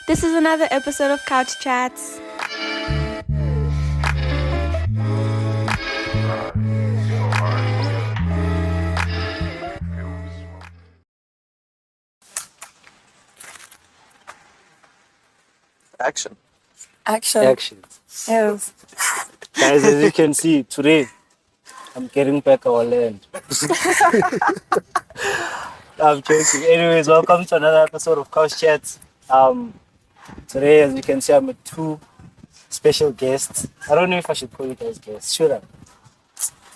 This is another episode of Couch Chats. Action. Yes. Guys, as you can see, today I'm getting back our land. I'm joking. Anyways, welcome to another episode of Couch Chats. Today, as you can see, I'm with two special guests. I don't know if I should call you guys guests. Should I?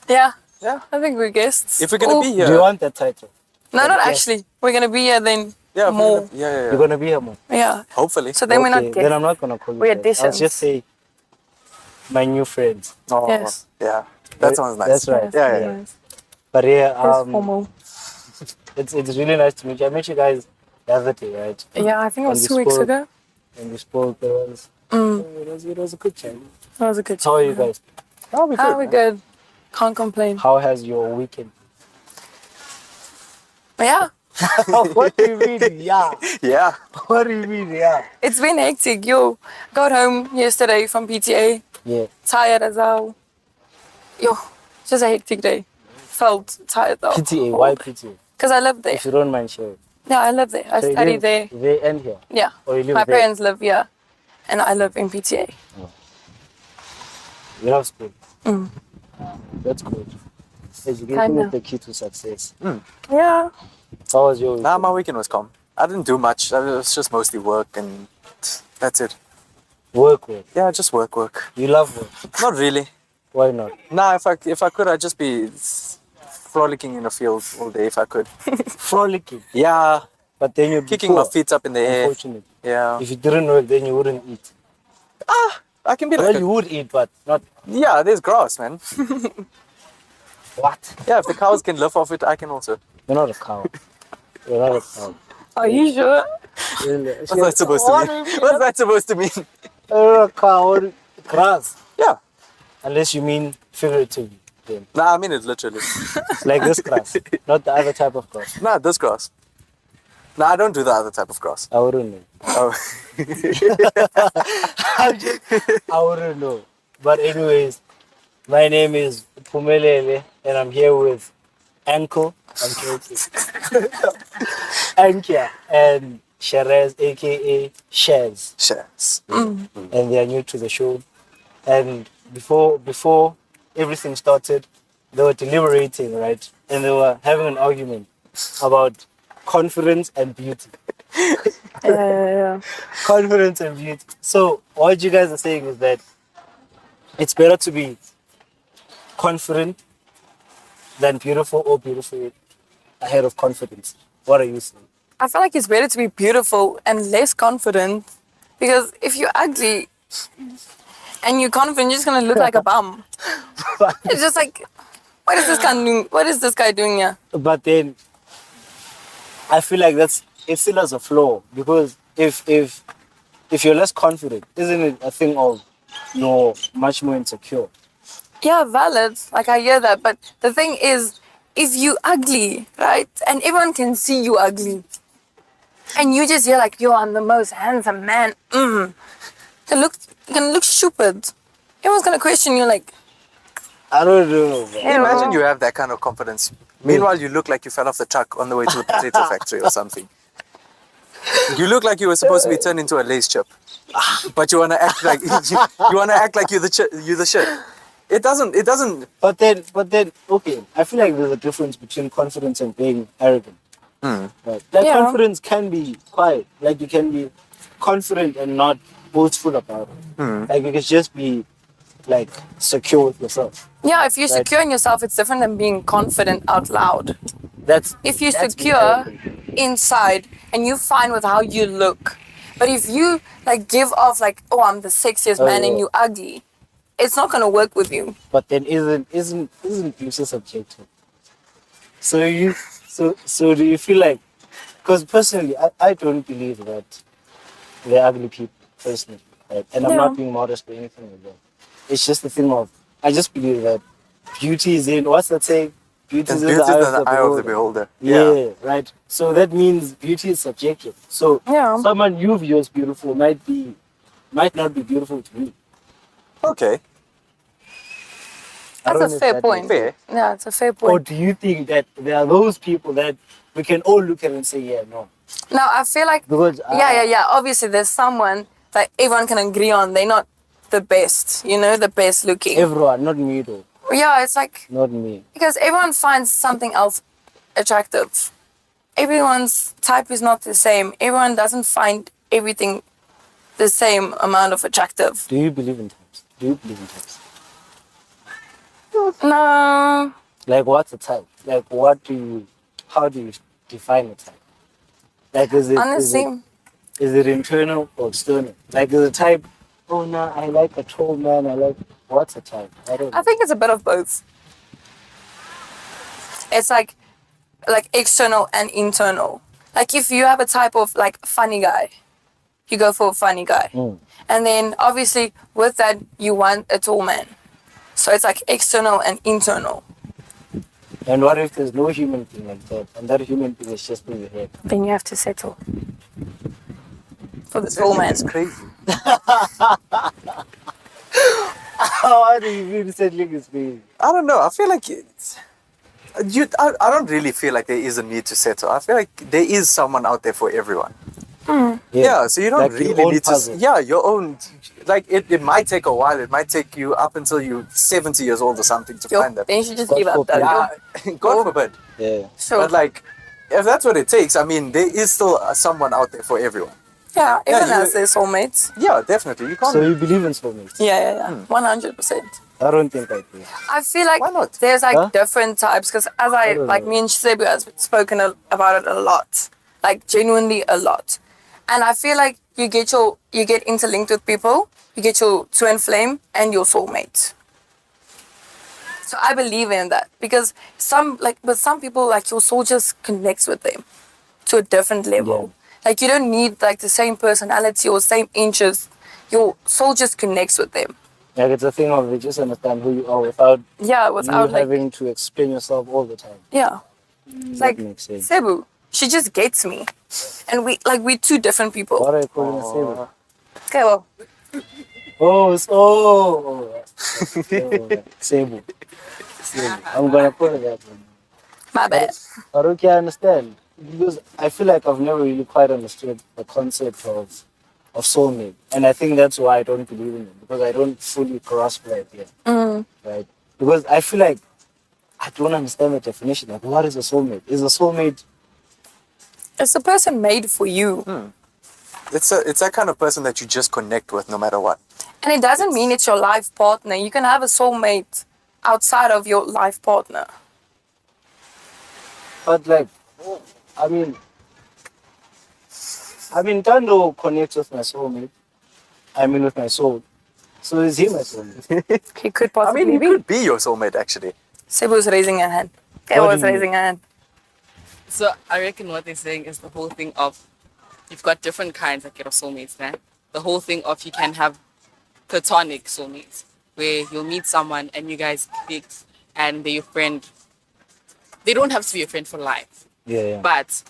Yeah. Yeah. I think we're guests. If we're gonna be here. Do you want that title? No, not Yes. actually. We're gonna be here then. Yeah, if we're More. gonna- yeah. You're gonna be here more. Yeah. Hopefully. So then we're not Okay, guests. then I'm not gonna call you We're guys. I'll additions. just say my new friends. Oh, Yes. yeah. That sounds nice. That's right. Yeah. Yes. But yeah, That's formal. it's really nice to meet you. I met you guys the other day, right? Yeah, I think it was And 2 we weeks spoke. ago. And we spoke. It was a good chat. That was a good How are you guys? Oh, we we're good. Can't complain. How has your weekend? Yeah. What do you mean, yeah? Yeah. What do you mean, yeah? It's been hectic. Yo, got home yesterday from PTA. Yeah. Tired as hell. Yo, just a hectic day. Felt tired though. PTA, why PTA? Because I live there. If you don't mind sharing. Yeah, I live there. I So you study live there. There and here. Yeah. Or you live My there? parents live here. And I live in PTA. You love school. That's good. Education Kinda. is the key to success. Yeah. How was your Nah, weekend? my weekend was calm. I didn't do much. It was just mostly work and that's it. Work. Yeah, just work. You love work. Not really. Why not? Nah, if I could, I'd just be frolicking in the field all day if I could. Frolicking. Yeah. But then you're Kicking my feet up in the air. Unfortunately. Yeah. If you didn't work, then you wouldn't eat. I can be Well, like, you would eat, but not. yeah, there's grass, man. What? Yeah, if the cows can live off it, I can also. You're not a cow. You're not a cow. Are you sure? Really? What's that supposed to mean? What's that supposed to mean? You're not a cow. Grass. Yeah. Unless you mean figuratively. Then. Nah, I mean it literally. Like this grass. Not the other type of grass. Nah, this grass. Nah, I don't do the other type of grass. I wouldn't know. Oh. I wouldn't know. But anyways, my name is Pumelele and I'm here with Anko. I'm joking. Ankia and Sherez, aka Shez. Shares. And they are new to the show. And before everything started, they were deliberating, right? And they were having an argument about confidence and beauty. Yeah. Confidence and beauty. So what you guys are saying is that it's better to be confident than beautiful or beautiful ahead of confidence. What are you saying? I feel like it's better to be beautiful and less confident because if you're ugly and you're confident, you're just gonna look like a bum. It's just like, what is this guy doing? What is this guy doing here? But then I feel like it still has a flaw because if you're less confident, isn't it a thing of you're much more insecure? Yeah, valid. Like I hear that, but the thing is, if you ugly, right, and everyone can see you ugly, and you just hear like, yo, I'm the most handsome man, you're gonna look stupid. Everyone's gonna question you like, I don't know. Man. Imagine you have that kind of confidence. Meanwhile, you look like you fell off the truck on the way to the potato factory or something. You look like you were supposed to be turned into a lace chip, but you wanna act like you're the shit. It doesn't. But then, okay. I feel like there's a difference between confidence and being arrogant. Right? Like Yeah. confidence can be quiet. Like you can be confident and not boastful about it. Like you can just be like secure with yourself. yeah, if you're secure in yourself, it's different than being confident out loud. If you're that's being secure arrogant. inside and you're fine with how you look, but if you like give off like, oh, I'm the sexiest man and yeah. you ugly, it's not gonna work with you. But then isn't beauty subjective? So do you feel like? Because personally, I don't believe that they're ugly people personally, right? And I'm Yeah. not being modest or anything like that. It's just the thing of I just believe that beauty is in what's that saying? beauty is And in beauty the is in the eye of the beholder. beholder. Yeah, right. So that means beauty is subjective. So Yeah. someone you view as beautiful might not be beautiful to me. Okay. I That's don't a know if fair that point. makes sense. Fair. Yeah, it's a fair Or point. do you think that there are those people that we can all look at and say, yeah, no? Now, I feel like, Because yeah. Obviously, there's someone that everyone can agree on. They're not the best, the best looking. everyone, not me though, Yeah, it's like, not me. because everyone finds something else attractive. Everyone's type is not the same. Everyone doesn't find everything the same amount of attractive. Do you believe in types? Do you believe in types? No. Like, what's a type? Like, how do you define a type? Like, Honestly, is it internal or external? Like, is a type, oh no, I like a tall man, what's a type? I don't know. I think it's a bit of both. It's like external and internal. Like if you have a type of like funny guy, you go for a funny guy. And then obviously with that you want a tall man. So it's like external and internal. And what if there's no human being like that, and that human being is just in your head? Then you have to settle for the tall man. It's crazy. How do you mean settling is being? I don't know. I feel like I don't really feel like there is a need to settle. I feel like there is someone out there for everyone. Yeah, so you don't Like your really own need puzzle. to. Yeah, your own. Like it might take a while. It might take you up until you're 70 years old or something to find that. Then you should just God give up forbid. that. Yeah, God forbid. Yeah. Sure. But like, if that's what it takes, I mean, there is still someone out there for everyone. Yeah, everyone you- has their soulmates. Yeah, definitely. You can't. So you believe in soulmates? Yeah. 100%. I don't think I do. I feel like Why not? there's like Huh? different types because as I don't like know. me and Sebu has spoken about it a lot, like genuinely a lot, and I feel like you get interlinked with people, you get your twin flame and your soulmate. So I believe in that because with some people like your soul just connects with them to a different level. Yeah. Like you don't need like the same personality or same interests. Your soul just connects with them. Like it's a thing of you just understand who you are without Yeah, you without like having to explain yourself all the time. yeah. That Like makes sense. Cebu, she just gets me, and we're two different people. What are you calling a saver? Okay, well, Sable. I'm gonna put it that way. my bad. But okay, I understand. Because I feel like I've never really quite understood the concept of soulmate. And I think that's why I don't believe in it. Because I don't fully grasp the idea. Right? Because I feel like I don't understand the definition. Like, what is a soulmate? Is a soulmate... It's the person made for you, It's that kind of person that you just connect with no matter what. and it doesn't mean it's your life partner. You can have a soulmate outside of your life partner. But like, I mean, Tando connects with my soulmate. I mean, with my soul. So is he my soulmate? He could I possibly mean, he be. could be your soulmate actually. Cebu's raising a hand. Okay, What was do you raising a hand. So I reckon what they're saying is the whole thing of you've got different kinds like your soulmates, man. The whole thing of you can have platonic soulmates where you'll meet someone and you guys click and they're your friend. They don't have to be your friend for life, Yeah. but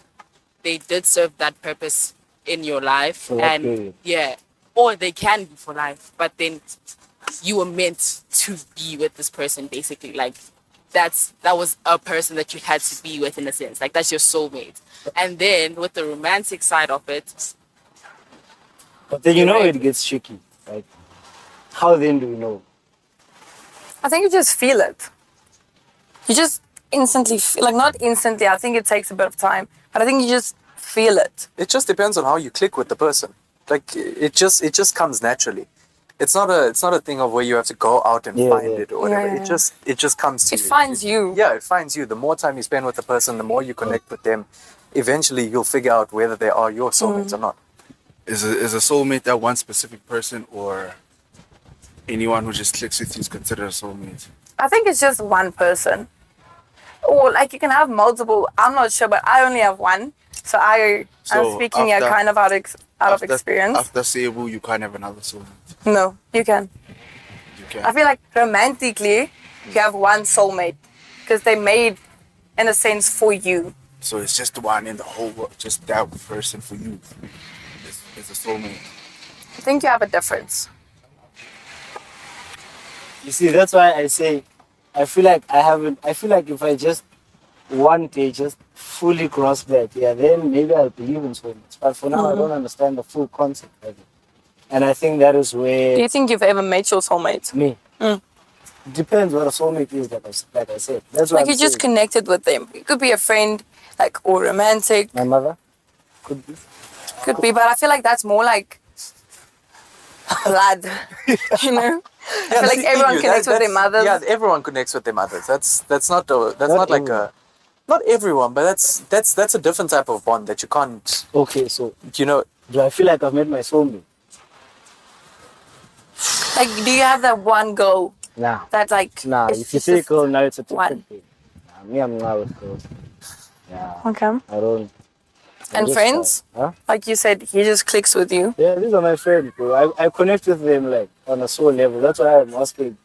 they did serve that purpose in your life. For that And period. yeah, or they can be for life, but then you were meant to be with this person basically. Like that was a person that you had to be with in a sense. Like that's your soulmate. And then with the romantic side of it, But then you know Right. it gets tricky, right? How then do we know? I think you just feel it. You just instantly feel, like not instantly. I think it takes a bit of time, but I think you just feel it. It just depends on how you click with the person. Like it just comes naturally. It's not a thing of where you have to go out and Yeah, find yeah. it or whatever. Yeah. It just comes to It you. finds you. Yeah, it finds you. The more time you spend with the person, the more you connect with them. Eventually, you'll figure out whether they are your soulmates or not. Is a soulmate that one specific person, or anyone who just clicks with you is considered a soulmate? I think it's just one person. Or like you can have multiple. I'm not sure, but I only have one. So I'm So speaking here after- kind of out of experience. After Cebu, you can't have another soulmate. No, you can. You can. I feel like romantically, you have one soulmate because they made in a sense for you. So it's just the one in the whole world, just that person for you. It's a soulmate. I think you have a difference. You see, that's why I say, I feel like if I just one day just fully cross that, yeah, then maybe I'll believe in soulmates. But for now, I don't understand the full concept of it. And I think that is where Do you think you've ever met your soulmate? me. Mm. Depends what a soulmate is, like I said. That's why Like you just connected with them. It could be a friend, like, or romantic. my mother could be. Could be, but I feel like that's more like blood. You know? I feel like everyone connects with their mothers. Yeah, everyone connects with their mothers. That's not Not like everyone. not everyone, but that's a different type of bond that you can't, Okay, so you know. do I feel like I've met my soulmate? Like, do you have that one girl Nah. that like? Nah, it's if you just say a- girl, now it's a one. different thing. Nah, me, I'm not with girls. Yeah, Okay. I don't. I'm And just friends? shy. Huh? Like you said, he just clicks with you. Yeah, these are my friends, bro. I connect with them like on a soul level. That's why I'm asking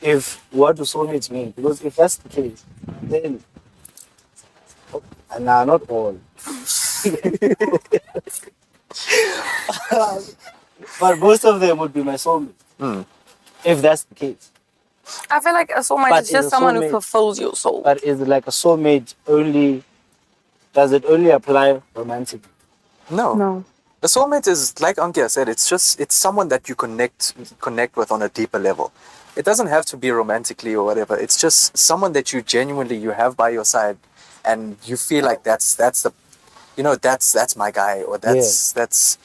if what do soulmates mean? Because if that's the case, then nah, not all. But most of them would be my soulmate. If that's the case. I feel like a soulmate But is is just a someone who soulmate- fulfills your soul. But is it like a soulmate only? Does it only apply romantically? No. No. A soulmate is, like Ankia said, it's someone that you connect with on a deeper level. It doesn't have to be romantically or whatever. It's just someone that you genuinely you have by your side, and you feel like that's the, that's my guy, or that's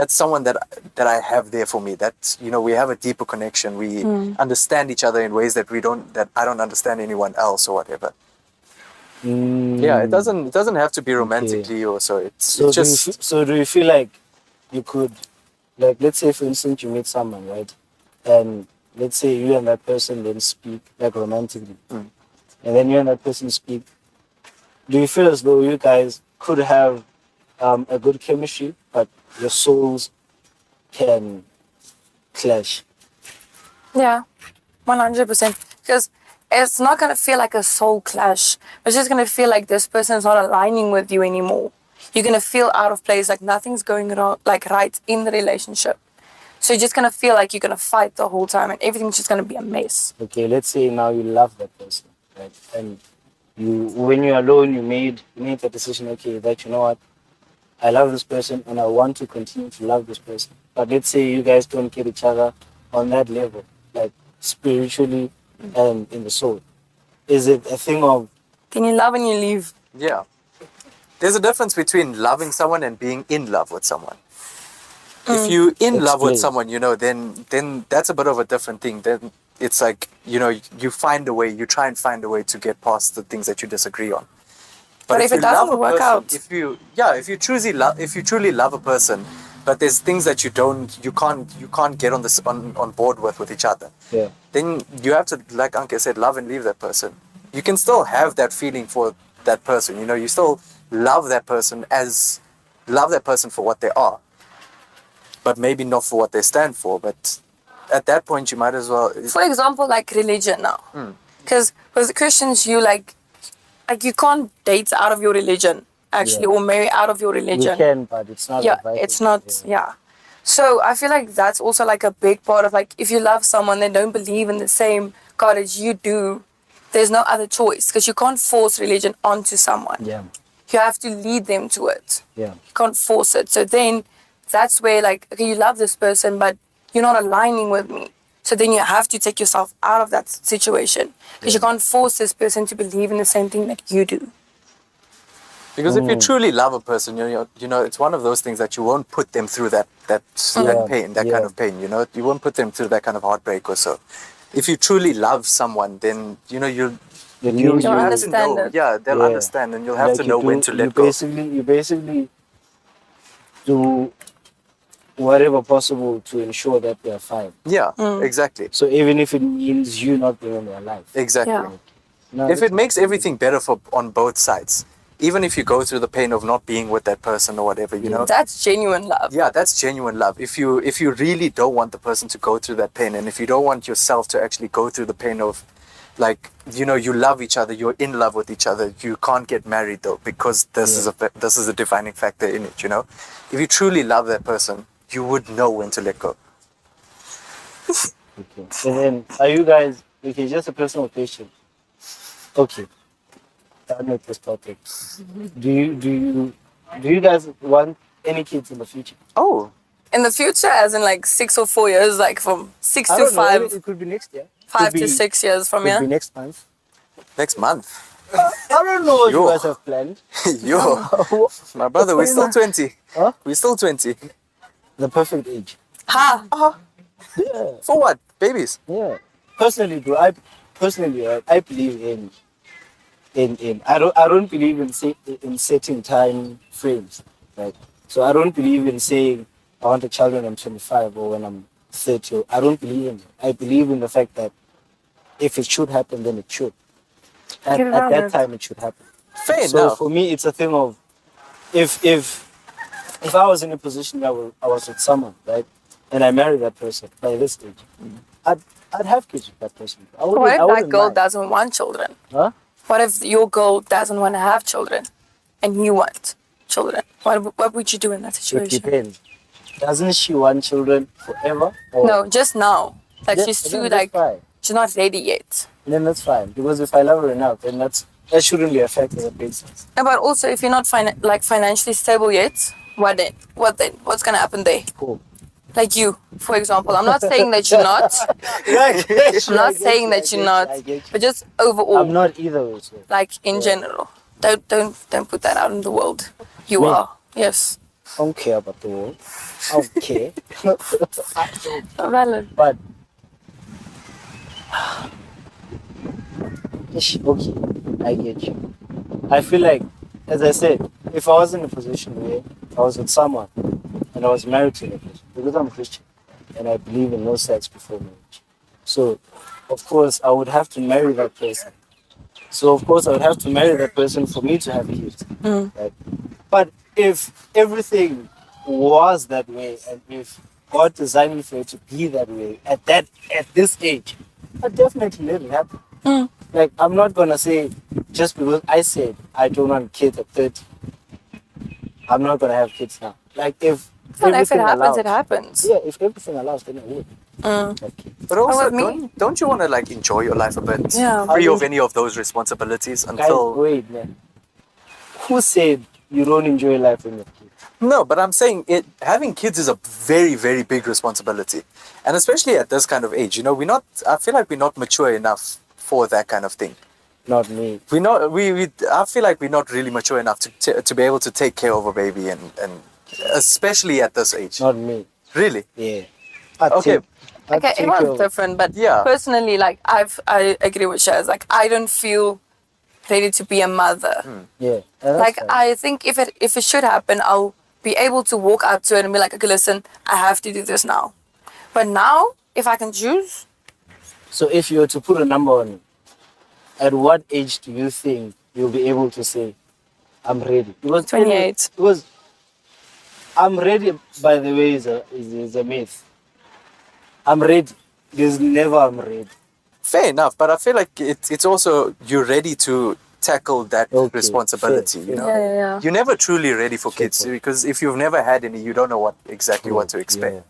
someone that I have there for me. That we have a deeper connection. We understand each other in ways that I don't understand anyone else or whatever. Yeah, it doesn't have to be romantically or so. So do you feel like you could, like, let's say for instance you meet someone, right, and let's say you and that person then speak like romantically, and then you and that person speak. Do you feel as though you guys could have a good chemistry, but your souls can clash? Yeah, 100%. Because it's not going to feel like a soul clash. It's just going to feel like this person's not aligning with you anymore. You're going to feel out of place, like nothing's going wrong, like right in the relationship. So you're just going to feel like you're going to fight the whole time and everything's just going to be a mess. Okay, let's say now you love that person, right? And when you're alone, you made the decision, okay, that you know what, I love this person and I want to continue to love this person. But let's say you guys don't get each other on that level, like spiritually and in the soul. Is it a thing of Then you love and you leave. Yeah. There's a difference between loving someone and being in love with someone. If you're in love with Explain. someone, then that's a bit of a different thing. Then it's like, you try and find a way to get past the things that you disagree on. But if it you love doesn't a work person, out. if you truly love a person, but there's things that you can't get on board with each other. Yeah. Then you have to, like Anke said, love and leave that person. You can still have that feeling for that person. You still love that person for what they are, but maybe not for what they stand for. But at that point, you might as well. For example, like religion now. Because with Christians, you like you can't date out of your religion, actually, or marry out of your you religion. can, but it's not Yeah, advisable. it's not, yeah. So I feel like that's also like a big part of like, if you love someone, they don't believe in the same God as you do, there's no other choice because you can't force religion onto someone. Yeah. You have to lead them to it. Yeah. You can't force it. So then that's where like, okay, you love this person, but you're not aligning with me. So then you have to take yourself out of that situation because you can't force this person to believe in the same thing that you do. Because if you truly love a person, it's one of those things that you won't put them through that pain, that kind of pain. You won't put them through that kind of heartbreak or so. If you truly love someone, then you'll You'll have to understand know. it. Yeah, they'll understand, and you'll have to know when to let go. You basically do whatever possible to ensure that they're fine. Yeah, exactly, So even if it means you not being in their life. exactly. Yeah. No, If it makes everything better on both sides, even if you go through the pain of not being with that person or whatever, That's genuine love. yeah, that's genuine love. If you really don't want the person to go through that pain, and if you don't want yourself to actually go through the pain of like, you know, you love each other, you're in love with each other, you can't get married though, because this is a defining factor in it, you know. If you truly love that person, you would know when to let go. Okay. And then, are you guys, okay, just a personal question. Okay. I'll make this topic. Do you guys want any kids in the future? Oh, In the future, as in like 6 or 4 years, like from 6 I to don't know. 5, It could be next year. 5 to 6 years from Could here. be next month. next month. I don't know what you Yo. guys have planned. Yo, my brother, we're still 20. Huh? We're still 20. The perfect age. Ha! Yeah. For what? Babies? Yeah. Personally, bro, I believe in I don't believe in setting time frames. Right. So I don't believe in saying I want a child when I'm 25 or when I'm 30. I don't believe in it. I believe in the fact that if it should happen, then it should. At Get around that it. time, it should happen. Fair So enough. for me, it's a thing of if I was in a position where I was with someone, right, and I married that person by this stage, I'd have kids with that person. I What if that wouldn't girl mind. doesn't want children? Huh? What if your girl doesn't want to have children and you want children? What would you do in that It situation? depends. Doesn't she want children forever? Or No, just now. Like Then- she's then too that's like fine. she's not ready yet. Then that's fine. Because if I love her enough, then that shouldn't be affected the basis. No, but also if you're not financially stable yet, what then? What then? What's gonna happen there? Cool. Like you, for example. I'm not saying that you're not. I'm not saying that you're not. But just overall, I'm not either way. So. like in general. Don't put that out in the world. You Me? are. Yes. I don't care about the world. I don't care. Valid. But Ish, okay, I get you. I feel like, as I said, if I was in a position where I was with someone and I was married to a person, because I'm Christian and I believe in no sex before marriage. So, of course, I would have to marry that person. So, of course, I would have to marry that person for me to have kids. Right? But if everything was that way and if God designed me for it to be that way at this age, I'd definitely let it happen. Like, I'm not gonna say just because I said I don't want kids at 30, I'm not gonna have kids now. Like, if And if it everything happens, allows, it happens. yeah, if everything allows, then I would. Have kids. But also, with me? don't you want to like enjoy your life a bit? Yeah. Free I of mean- any of those responsibilities Guys, until... wait, man. Who said you don't enjoy life when you're kids? No, but I'm saying having kids is a very, very big responsibility. And especially at this kind of age, you know, I feel like we're not mature enough for that kind of thing. Not me. I feel like we're not really mature enough to be able to take care of a baby and especially at this age. Not me. Really? Yeah. Okay. Okay, everyone's different, but Yeah. personally, like I agree with Shaz. Like I don't feel ready to be a mother. Yeah. And that's Like fine. I think if it should happen, I'll be able to walk up to it and be like, okay, listen, I have to do this now. But now, if I can choose, So if you were to put a number on it, at what age do you think you'll be able to say, I'm ready? Because 28. Because I'm ready, by the way, is a myth. I'm ready. There's never I'm ready. Fair enough, but I feel like it's also you're ready to tackle that Okay, responsibility, fair, you know? yeah. You're never truly ready for Fair kids point. because if you've never had any, you don't know what to expect. Yeah.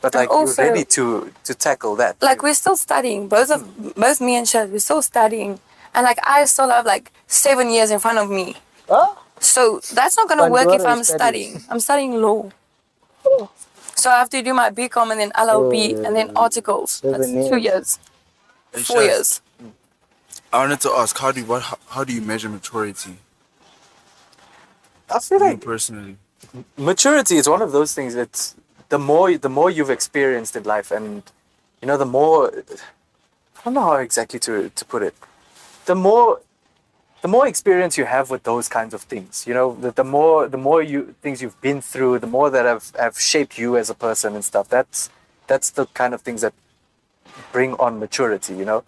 But And like also- you're ready to tackle that. Like we're still studying. Both me and Shaz, we're still studying, and like I still have like 7 years in front of me. Huh? So that's not gonna work if Pandora I'm is studying. studying. I'm studying law. So I have to do my BCom and then LLB and then articles. That's 7 2 years. years. Hey, 4 Shaz, years. I wanted to ask, how do you measure maturity? I feel You like personally. maturity is one of those things that the more you've experienced in life, and you know, the more, I don't know how exactly to put it, the more experience you have with those kinds of things, you know, the more things you've been through, the more that have shaped you as a person and stuff. That's the kind of things that bring on maturity, you know.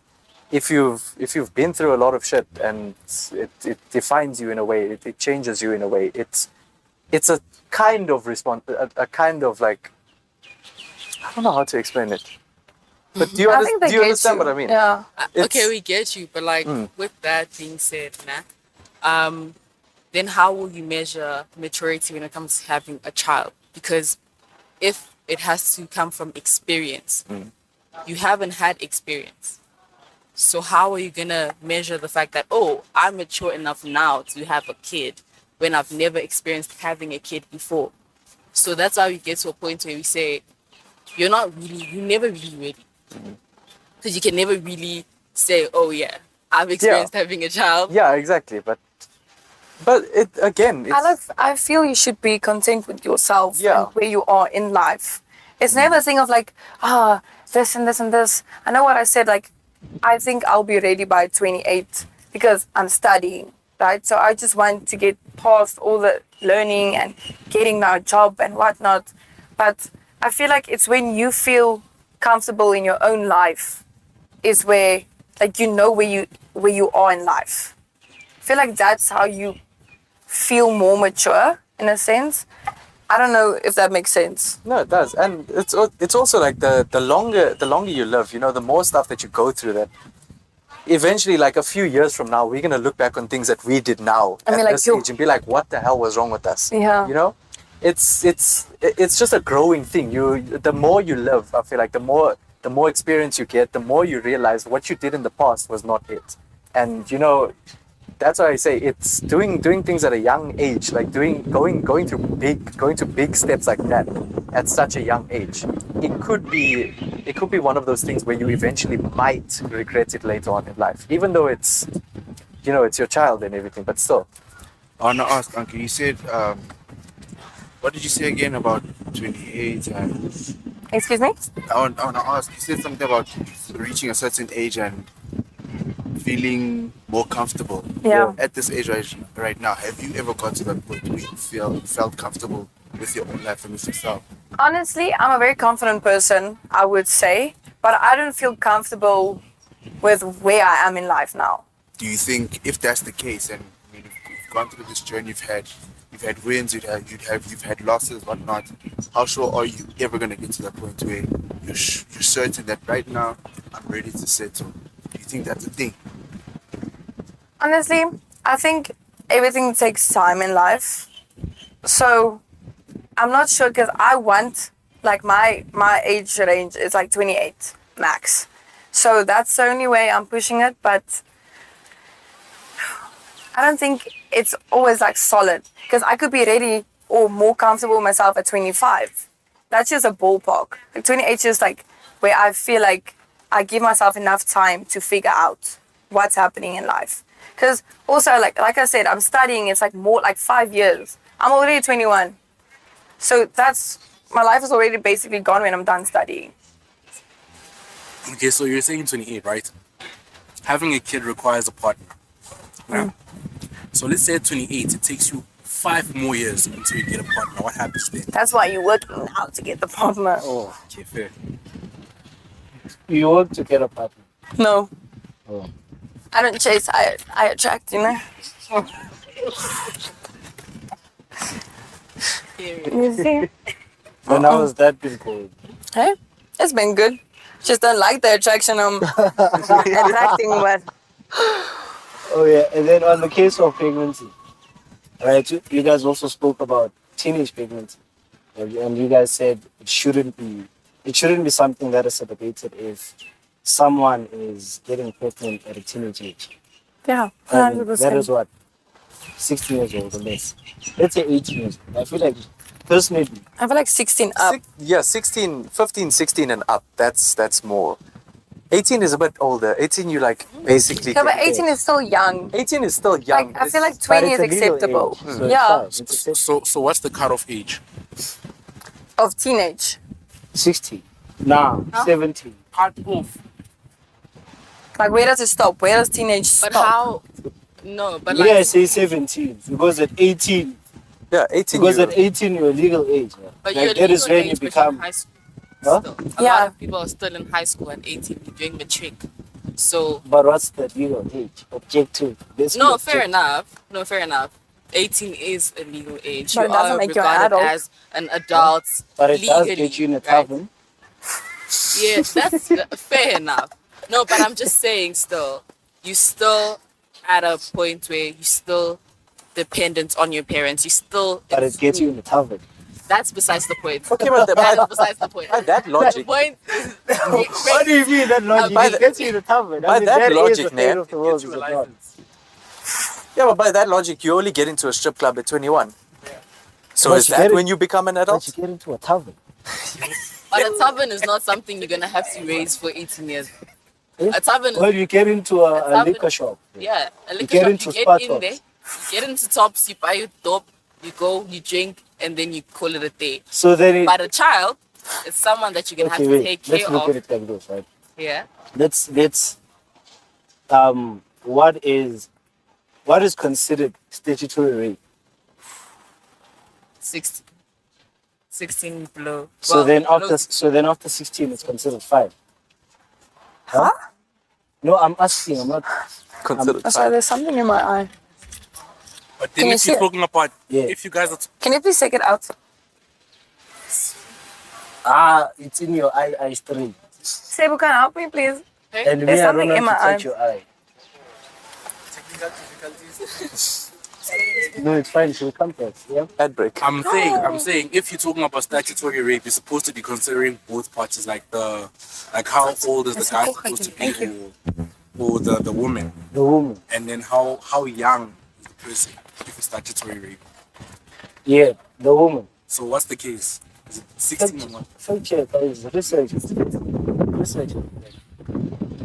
If you've been through a lot of shit and it defines you in a way, it changes you in a way, it's a kind of response, a kind of like, I don't know how to explain it. But do you, I think they do you get understand you. what I mean? Yeah. It's- Okay, we get you, but like with that being said, then how will you measure maturity when it comes to having a child? Because if it has to come from experience, you haven't had experience. So how are you gonna measure the fact that, oh, I'm mature enough now to have a kid when I've never experienced having a kid before? So that's how we get to a point where we say you're never really ready. Because you can never really say, oh yeah, I've experienced having a child. Yeah, exactly. But it again, it's, I feel you should be content with yourself Yeah. and where you are in life. It's never a thing of like, this and this and this. I know what I said, like, I think I'll be ready by 28 because I'm studying, right? So I just want to get past all the learning and getting my job and whatnot. But I feel like it's when you feel comfortable in your own life is where, like, you know where you are in life. I feel like that's how you feel more mature in a sense. I don't know if that makes sense. no, it does, and it's also like the longer you live, you know, the more stuff that you go through. That eventually, like a few years from now, we're gonna look back on things that we did now I mean, at like, this age and be like, what the hell was wrong with us? Yeah. You know, it's just a growing thing. The more you live, I feel like the more experience you get, the more you realize what you did in the past was not it, and you know. That's why I say it's doing things at a young age, like going to big steps like that at such a young age. It could be one of those things where you eventually might regret it later on in life, even though it's it's your child and everything. But still, I want to ask, Uncle, you said, what did you say again about 28 and Excuse me? I want to ask, you said something about reaching a certain age and feeling more comfortable. Yeah. At this age right now, have you ever got to that point where you felt comfortable with your own life and with yourself? Honestly, I'm a very confident person, I would say, but I don't feel comfortable with where I am in life now. Do you think if that's the case, and I mean, if you've gone through this journey, you've had wins, you've had losses, whatnot, how sure are you ever going to get to that point where you're certain that right now I'm ready to settle? Do you think that's a thing? Honestly, I think everything takes time in life. So I'm not sure because I want, like, my age range is like 28 max. So that's the only way I'm pushing it, but I don't think it's always like solid because I could be ready or more comfortable with myself at 25. That's just a ballpark. Like 28 is like where I feel like I give myself enough time to figure out what's happening in life. Because also, like I said, I'm studying. It's like more like 5 years. I'm already 21. So my life is already basically gone when I'm done studying. Okay, so you're saying 28, right? Having a kid requires a partner. Yeah? So let's say at 28, it takes you 5 more years until you get a partner. What happens then? That's why you're working now to get the partner. Oh, Okay, fair. you work to get a partner. No. Oh. I don't chase, I attract, you know? You see? And how has that been going? Hey, it's been good. Just don't like the attraction I'm attracting, but Oh yeah, and then on the case of pregnancy, right? You guys also spoke about teenage pregnancy, and you guys said it shouldn't be something that is celebrated if someone is getting pregnant at a teenage age. yeah, And 100%. that is what 16 years old or less. Let's say 18 years old. I feel like personally, I feel like 16 up. 15, 16 and up. That's more. 18 is a bit older. 18, you like basically. Yeah, but 18 is still young. 18 is still young. Like, I feel like It's- 20 but is it's a legal acceptable. age, so it's Yeah, fine. It's acceptable. So what's the cutoff age? of teenage. 16. Now, 17. Cut off. Like, where does it stop? Where does teenage But stop? how? No, but Yeah, I like, say 17 because at 18, Yeah, 18. because you- at 18 you're legal age. Yeah. but Like, you're that is legal when you age, but you're become. in high school. Huh? Still. A Yeah. lot of people are still in high school at 18 doing matric. So But what's the legal age? Objective. Let's no, be fair objective. enough. No, fair enough. 18 is a legal age. But You it doesn't are make you an regarded adult. as an adult But it does legally, get you in a right? tavern. Yeah, that's fair enough. No, but I'm just saying still, you still at a point where you still dependent on your parents. You still But in it gets you school. in the tavern. That's besides the point. Okay, but That is besides the point. by that The logic, point is What do you mean that logic? By It the- gets you in the tavern. by that that is logic, the state Nat, of the world. Get Is you a it not? license. yeah, but by that logic, you only get into a strip club at 21. So But is you that get it- when you become an But adult? you get into a tavern. but a tavern is not something you're gonna have to raise for 18 years. Eh? A tavern, Well, you get into a tavern- liquor shop. yeah, a liquor get shop. into You spa get in there, tops. you get into tops, you buy your dope, you go, you drink, and then you call it a day. So then it, But a child is someone that you're gonna okay, have to wait. take Let's care look of. at it like this, right? Yeah. Let's what is considered statutory rape? 16 below. So Well, then below after 16 it's considered fine. Huh? No, I'm asking. I'm not. Considered Oh, sorry, fine. there's something in my eye. But Can then you if see you're it? talking about, Yeah. if you guys are, Can you please take it out? It's in your eye stream. Sebo, can you help me, please? And There's me, I don't something have in to my touch eye. your eye. No, it's fine. She'll come back. Yeah. Ad break. I'm saying, if you're talking about statutory rape, you're supposed to be considering both parties, like how old is the guy supposed to be, or the woman, The woman. and then how young is the person if it's statutory rape. Yeah, the woman. So what's the case? Is it 16 or what? Fact check. Research. Research.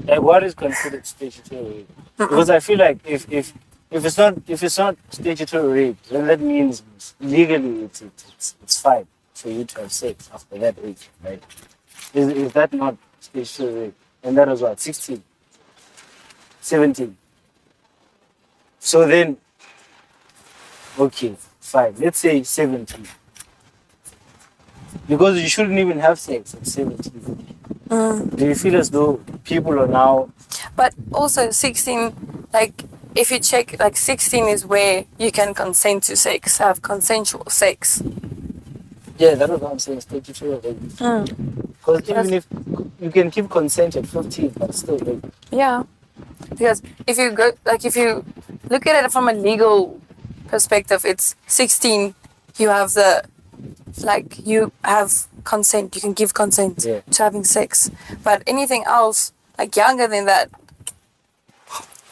Like what is considered statutory rape? Because I feel like if it's not statutory rape, then that means legally it's fine for you to have sex after that age, right? Is that not statutory rape? And that was what, 16, 17. So then, okay, fine. Let's say 17. Because you shouldn't even have sex at 17. Do you feel as though people are now? But also 16, like if you check, like 16 is where you can consent to sex, have consensual sex. Yeah, that was what I'm saying. Statutory rape. Because even if you can keep consent at 15, but still rape. Yeah, because if you go, like if you look at it from a legal perspective, it's 16. You have you have consent. You can give consent Yeah. to having sex. But anything else, like younger than that,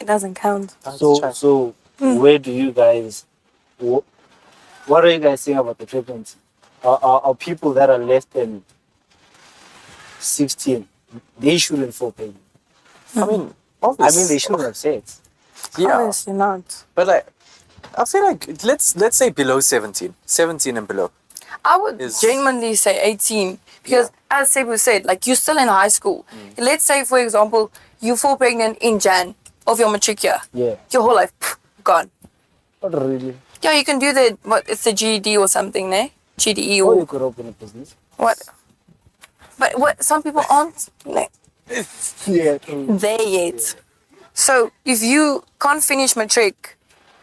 it doesn't count. So where do you guys? What are you guys saying about the pregnancy? Are people that are less than 16? They shouldn't fall pregnant. I mean, I obviously. mean, they shouldn't have sex. Yeah, Obviously not. but like, I feel like let's say below 17, 17 and below. I would Is- genuinely say 18 because, as Sebu said, like you're still in high school. Let's say, for example, you fall pregnant in Jan of your matric year. Yeah, Your whole life gone. not really. Yeah, you can do it's the GED or something, ne? GDE Or or you could open a business. what? But what? Some people aren't like, Yeah, true. there yet. So if you can't finish matric,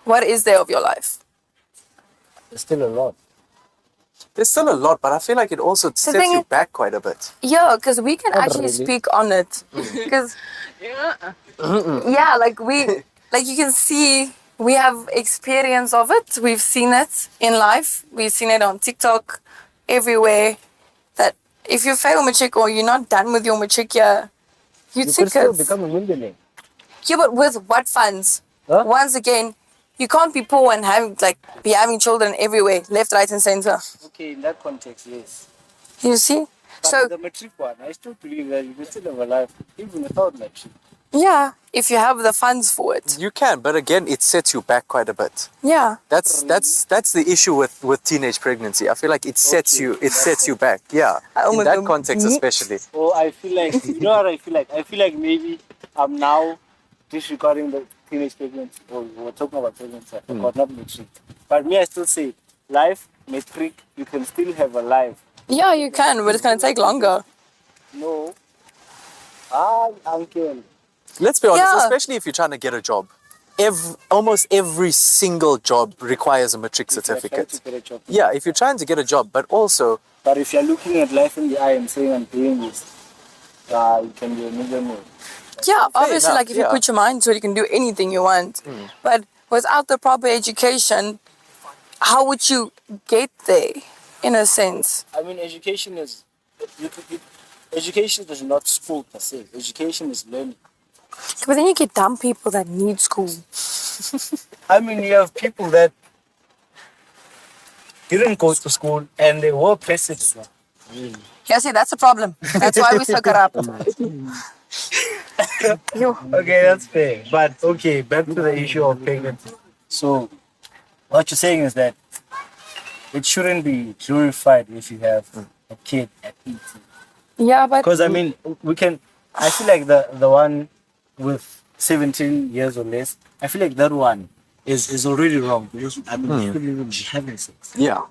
what is there of your life? There's still a lot. There's still a lot, but I feel like it also sets thing you is- back quite a bit. Yeah, because we can Not actually really. speak on it. Because yeah, like like you can see, we have experience of it. We've seen it in life. We've seen it on TikTok, everywhere. That if you fail matric or you're not done with your matric year, you You take could still it. become a millionaire. Yeah, but with what funds? Huh? Once again, you can't be poor and be having children everywhere, left, right, and center. Okay, in that context, yes. You see? But So the matric one, I still believe that you can still have a life even without matric. yeah, if you have the funds for it. You can, but again, it sets you back quite a bit. Yeah. That's the issue with teenage pregnancy. I feel like it sets you back. Yeah, Oh in my that God. context especially. Oh, I feel like, you know what I feel like? I feel like maybe I'm now disregarding the teenage pregnancy. Or we're talking about pregnancy, I forgot, not matric. But me, I still say, life, matric, you can still have a life. Yeah, you can, but it's gonna take longer. No. Uncle. Let's be honest, Yeah. especially if you're trying to get a job. Almost every single job requires a matric certificate. Yeah, if you're trying to get a job, but also, But if you're looking at life in the eye and saying, I'm doing this, You can be a millionaire. Yeah, obviously, enough, like if you yeah. put your mind to it, you can do anything you want. But without the proper education, how would you get there, in a sense? I mean, education is education is not school per se. Education is learning. But then you get dumb people that need school. I mean, you have people that didn't go to school and they were presidents. Yeah, see, that's a problem. That's why we're so corrupt. Yo. Okay, that's fair. But okay, back to the issue of pregnancy. So, what you're saying is that it shouldn't be glorified if you have a kid at 18. Yeah, but Because I mean, we can. I feel like the one with 17 years or less. I feel like that one is already wrong because I mean, you shouldn't even be having sex. Yeah.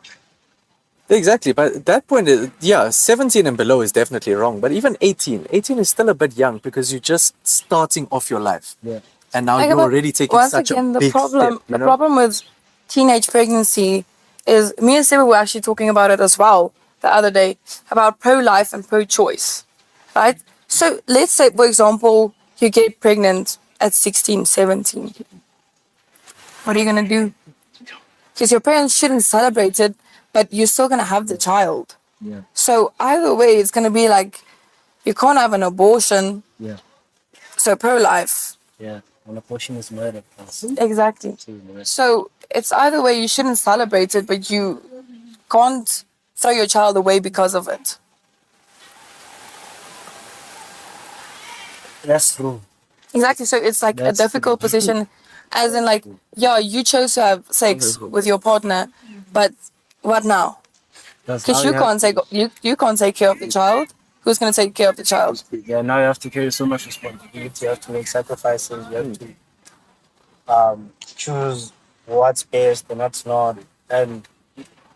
Exactly, but at that point, 17 and below is definitely wrong. But even 18 is still a bit young because you're just starting off your life. Yeah. And now Okay, you're but already taking once such again, a the big problem, step. the problem with teenage pregnancy is me and Sarah were actually talking about it as well the other day about pro-life and pro-choice, right? So let's say, for example, you get pregnant at 16, 17. What are you gonna do? Because your parents shouldn't celebrate it, but you're still gonna have the child. Yeah. So either way, it's gonna be like you can't have an abortion. Yeah. So pro-life. Yeah. An abortion is murder. Exactly. So it's either way you shouldn't celebrate it, but you can't throw your child away because of it. That's true. Exactly. So it's like That's a difficult position, as in like, yeah, you chose to have sex with your partner, but what now? Because you can't take you can't take care of the child. Who's gonna take care of the child? Yeah, now you have to carry so much responsibility. You have to make sacrifices. You have to choose what's best and what's not. And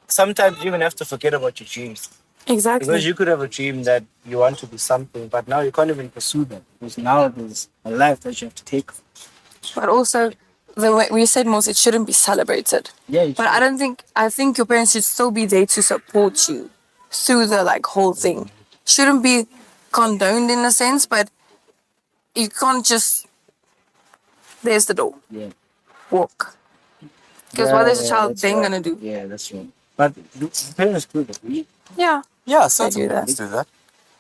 sometimes you even have to forget about your dreams. Exactly. Because you could have a dream that you want to be something, but now you can't even pursue that. Because now there's a life that you have to take. But also, the way we said most, it shouldn't be celebrated. Yeah, you But I think your parents should still be there to support you through the like whole thing. Shouldn't be condoned in a sense, but you can't just, there's the door, Yeah. walk. Because what is a child then gonna do? Yeah, that's right. But the parents do that. Yeah. Yeah, some do that. parents do that.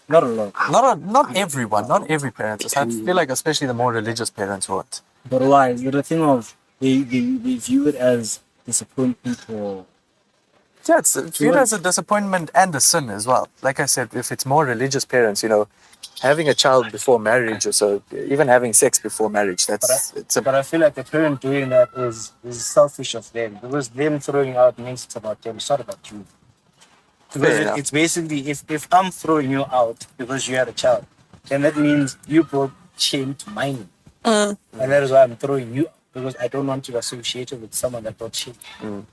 Not a lot. Not everyone, not every parent. I feel like especially the more religious parents won't. But why? Is it a thing of they view it as disappointment or Yeah, it's viewed as a disappointment and a sin as well. Like I said, if it's more religious parents, having a child before marriage or so, even having sex before marriage, but I feel like the parent doing that is selfish of them because them throwing out means it's about them, it's not about you. Because it's basically if I'm throwing you out because you had a child, then that means you brought shame to my name. And that is why I'm throwing you out, because I don't want to be associated with someone that brought shame.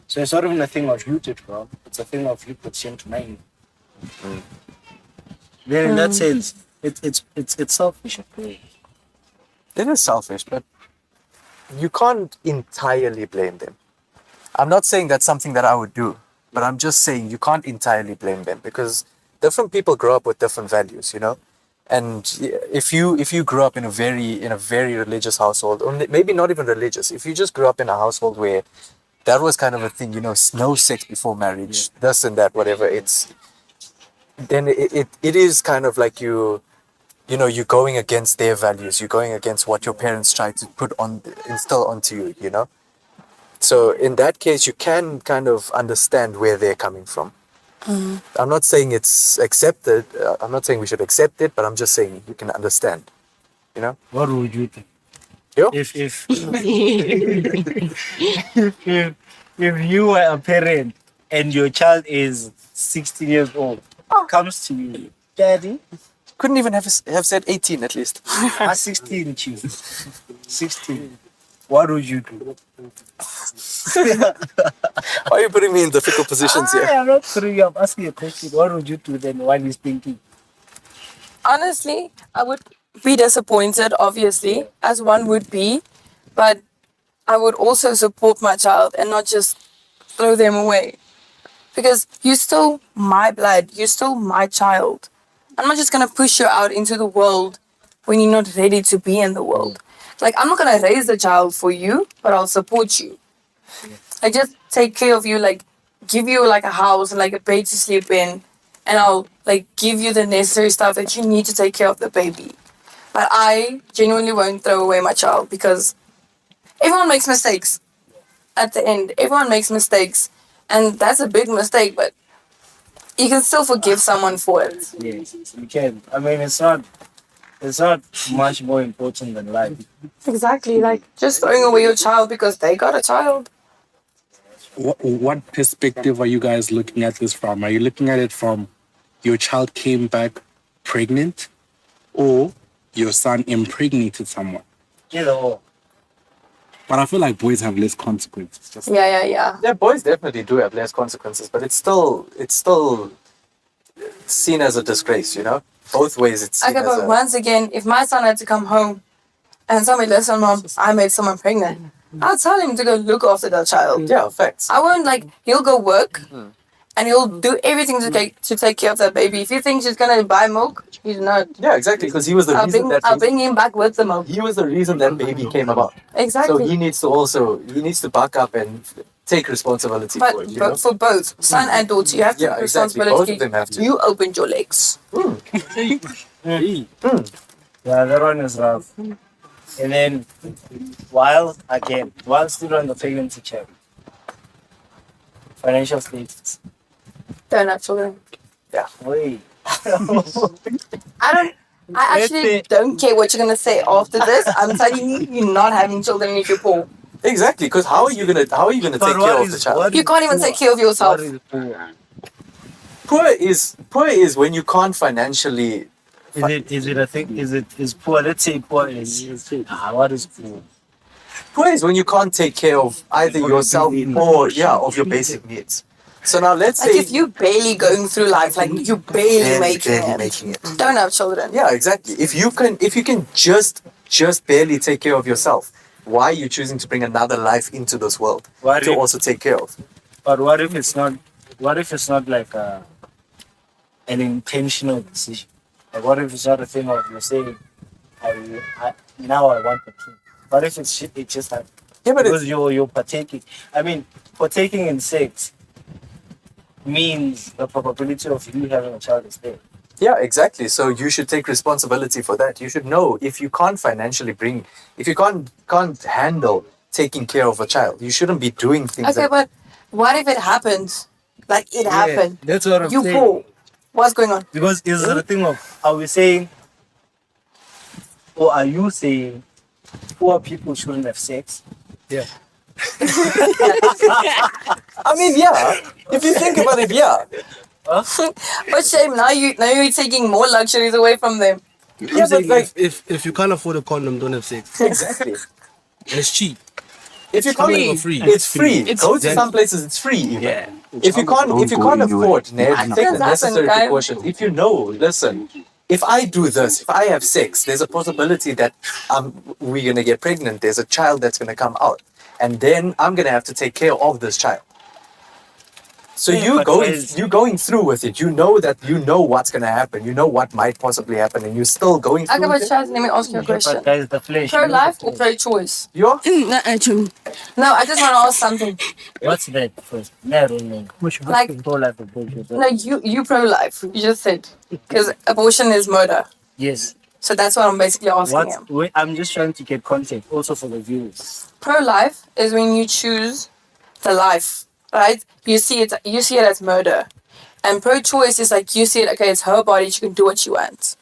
So it's not even a thing of you did wrong, it's a thing of you put shame to my name. Then in that sense, it's selfish. It is selfish, but you can't entirely blame them. I'm not saying that's something that I would do, but I'm just saying you can't entirely blame them because different people grow up with different values, And if you grew up in a very religious household, or maybe not even religious, if you just grew up in a household where that was kind of a thing, no sex before marriage, this and that, whatever, then it is kind of like you're going against their values, you're going against what your parents try to instill onto you, So in that case, you can kind of understand where they're coming from. I'm not saying it's accepted. I'm not saying we should accept it, but I'm just saying you can understand. What would you think? Yo? If you were a parent and your child is 16 years old, comes to you, Daddy, Couldn't even have said 18 at least. I'm 16, chief. 16. What would you do? Why are you putting me in difficult positions here? I'm not throwing you. I'm asking you a question. What would you do then while he's thinking? Honestly, I would be disappointed, obviously, as one would be, but I would also support my child and not just throw them away. Because you're still my blood, you're still my child. I'm not just gonna push you out into the world when you're not ready to be in the world. Like, I'm not gonna raise the child for you, but I'll support you. I just take care of you, like give you like a house and like a bed to sleep in, and I'll like give you the necessary stuff that you need to take care of the baby. But I genuinely won't throw away my child because everyone makes mistakes. At the end, everyone makes mistakes, and that's a big mistake. But you can still forgive someone for it. Yes, you can. I mean, it's not much more important than life. Exactly, like just throwing away your child because they got a child. What perspective are you guys looking at this from? Are you looking at it from your child came back pregnant, or your son impregnated someone? Either or. But I feel like boys have less consequences. Just Yeah. Yeah, boys definitely do have less consequences, but it's still seen as a disgrace, you know? Both ways it's seen Okay, as but once again, if my son had to come home and tell me, listen, mom, I made someone pregnant, I'll tell him to go look after that child. Yeah, facts. I won't he'll go work and he'll do everything to take care of that baby. If he thinks he's gonna buy milk, he's not. Yeah, exactly, because he was the reason I'll bring him back with the milk. he was the reason that baby came about. Exactly. So he needs to back up and take responsibility for it, you know? But for both son and daughter, you have to Yeah, take exactly. responsibility. Both of them have to. You opened your legs. Yeah, that one is rough. And then, while still on the pregnancy check, financial status. Don't have children. Wait. I actually don't care what you're gonna say after this. I'm telling you, you're not having children if you're poor. Exactly, because how are you gonna take care of the child? You can't even take care of yourself. Poor is when you can't financially. Is it a thing? Is poor? Let's say poor is what is poor? Poor is when you can't take care of either yourself or of your basic needs. So now let's Like say if you're barely going through life, like you're barely making it. Don't have children. yeah, exactly. If you can just barely take care of yourself, why are you choosing to bring another life into this world to also take care of? But what if it's not? What if it's not like an intentional decision? Like what if it's not a thing of you're saying, now I want the kid. What if it just happened? Yeah, but Because you're partaking. I mean, partaking in sex means the probability of you having a child is there. yeah, exactly. So you should take responsibility for that. You should know if you can't if you can't handle taking care of a child, you shouldn't be doing things. Okay, but what if it happens? Like it happened. That's what I'm You saying. poor. What's going on? Because is it a thing of are we saying, or are you saying, poor people shouldn't have sex? yeah. I mean, yeah. If you think about it, yeah. But shame, now you're taking more luxuries away from them. Yeah, but like if you can't afford a condom, don't have sex. exactly. And it's cheap. If you It's not can't, even free. it's free. It's Go to then- some places, it's free. Even. Yeah. If you can't afford, take the Doesn't necessary happen, guys. precautions. If you know, listen, if I do this, if I have sex, there's a possibility that we're gonna get pregnant. There's a child that's gonna come out, and then I'm gonna have to take care of this child. So you going through with it. You know what's gonna happen. You know what might possibly happen, and you're still going Okay, through but with it. Chaz, let me ask you a question. But guys, the flesh. Pro-life or pro-choice? You're No, I just want to ask something. What's that first? No, no, no. Like, Pro-life or pro-choice? no, you pro-life. You just said because abortion is murder. Yes. So that's what I'm basically asking him. I'm just trying to get context also for the viewers. Pro-life is when you choose the life, right? You see it as murder, and pro-choice is like you see it. Okay, it's her body. She can do what she wants.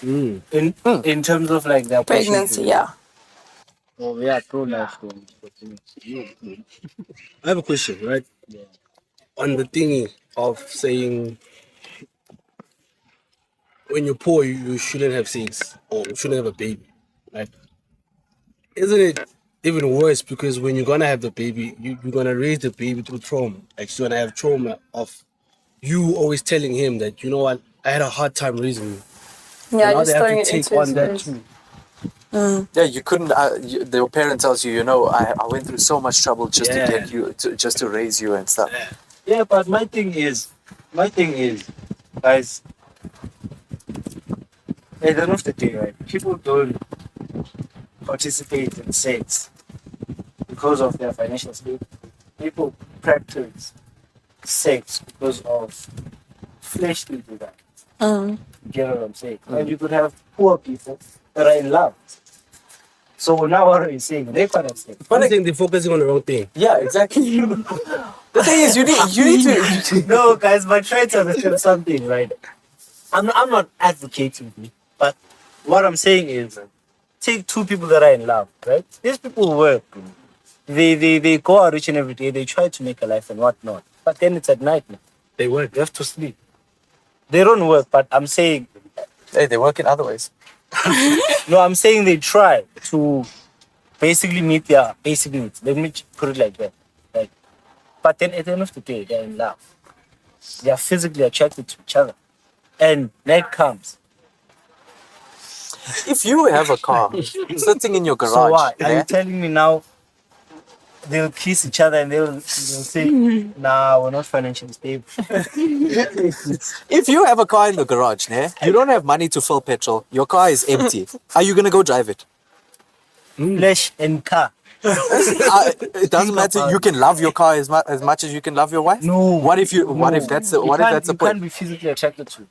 In terms of like the abortion Pregnancy, thing. yeah. Oh yeah, pro-life. I have a question, right? On the thingy of saying when you're poor, you shouldn't have sex or you shouldn't have a baby, right? Isn't it even worse because when you're gonna have the baby, you're gonna raise the baby through trauma. Like you're gonna have trauma of you always telling him that, you know what, I had a hard time raising you. Yeah, Now just they have throwing to it take into on his that face. too. Yeah, you couldn't. The parent tells you, I went through so much trouble just to Yeah. get you, just to raise you and stuff. Yeah, but my thing is, guys, At the end of the day, right, people don't participate in sex because of their financial state. People practice sex because of fleshly desire. You get what I'm saying? And you could have poor people that are in love. So now what are you saying? They can't have sex. But I think they're focusing on the wrong thing. Yeah, exactly. The thing is, you need to. No, guys, but try to understand something, right? I'm not advocating it, but what I'm saying is, take two people that are in love, right? These people work. They go out each and every day. They try to make a life and whatnot. But then it's at night now. They work. You have to sleep. They don't work, but I'm saying, Hey, they work in other ways. no, I'm saying they try to basically meet their basic needs. Let me put it like that. Right? But then at the end of the day, they're in love. They are physically attracted to each other. And night comes. If you have a car sitting in your garage, So what? Are yeah, you telling me now they'll kiss each other and they'll say, nah, we're not financially stable? if you have a car in the garage, yeah, you don't have money to fill petrol, your car is empty, are you going to go drive it? Flesh and car. It doesn't matter. You can love your car as much as you can love your wife. No. What if that's the You point? can't be physically attracted to it.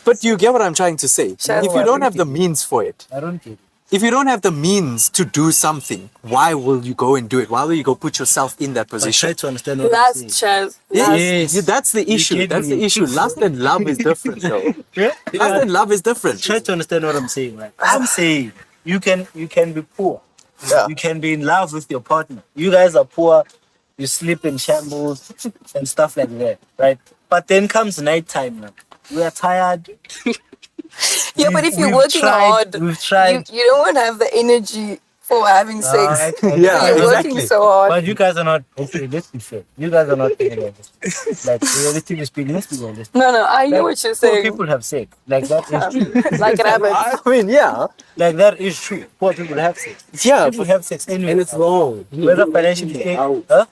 But you get what I'm trying to say. Sure. If you don't have the means for it, I don't get it. if you don't have the means to do something, why will you go and do it? Why will you go put yourself in that But position? try to understand what I'm saying. Last chance. Yes. Yeah, that's the issue. get That's me. the issue. Lust and love is different, though. Yeah? Lust and love is different. Try to understand what I'm saying, right? I'm saying you can be poor. Yeah. You can be in love with your partner. You guys are poor, you sleep in shambles and stuff like that, right? But then comes nighttime now. We are tired. Yeah, but if you're We've working tried, hard, we've tried. you don't want to have the energy for having sex. Right? Yeah, You're exactly. working so hard. But you guys are not, okay, let's be fair. You guys are not being realistic. Like, realistically speaking, let's be realistic. No, I hear Like, what you're poor saying. people have sex. Like, that is true. Like rabbits. I mean, yeah. Like, that is true. Poor people have sex. Yeah, People have sex anyway. And it's wrong. Whether financially, huh?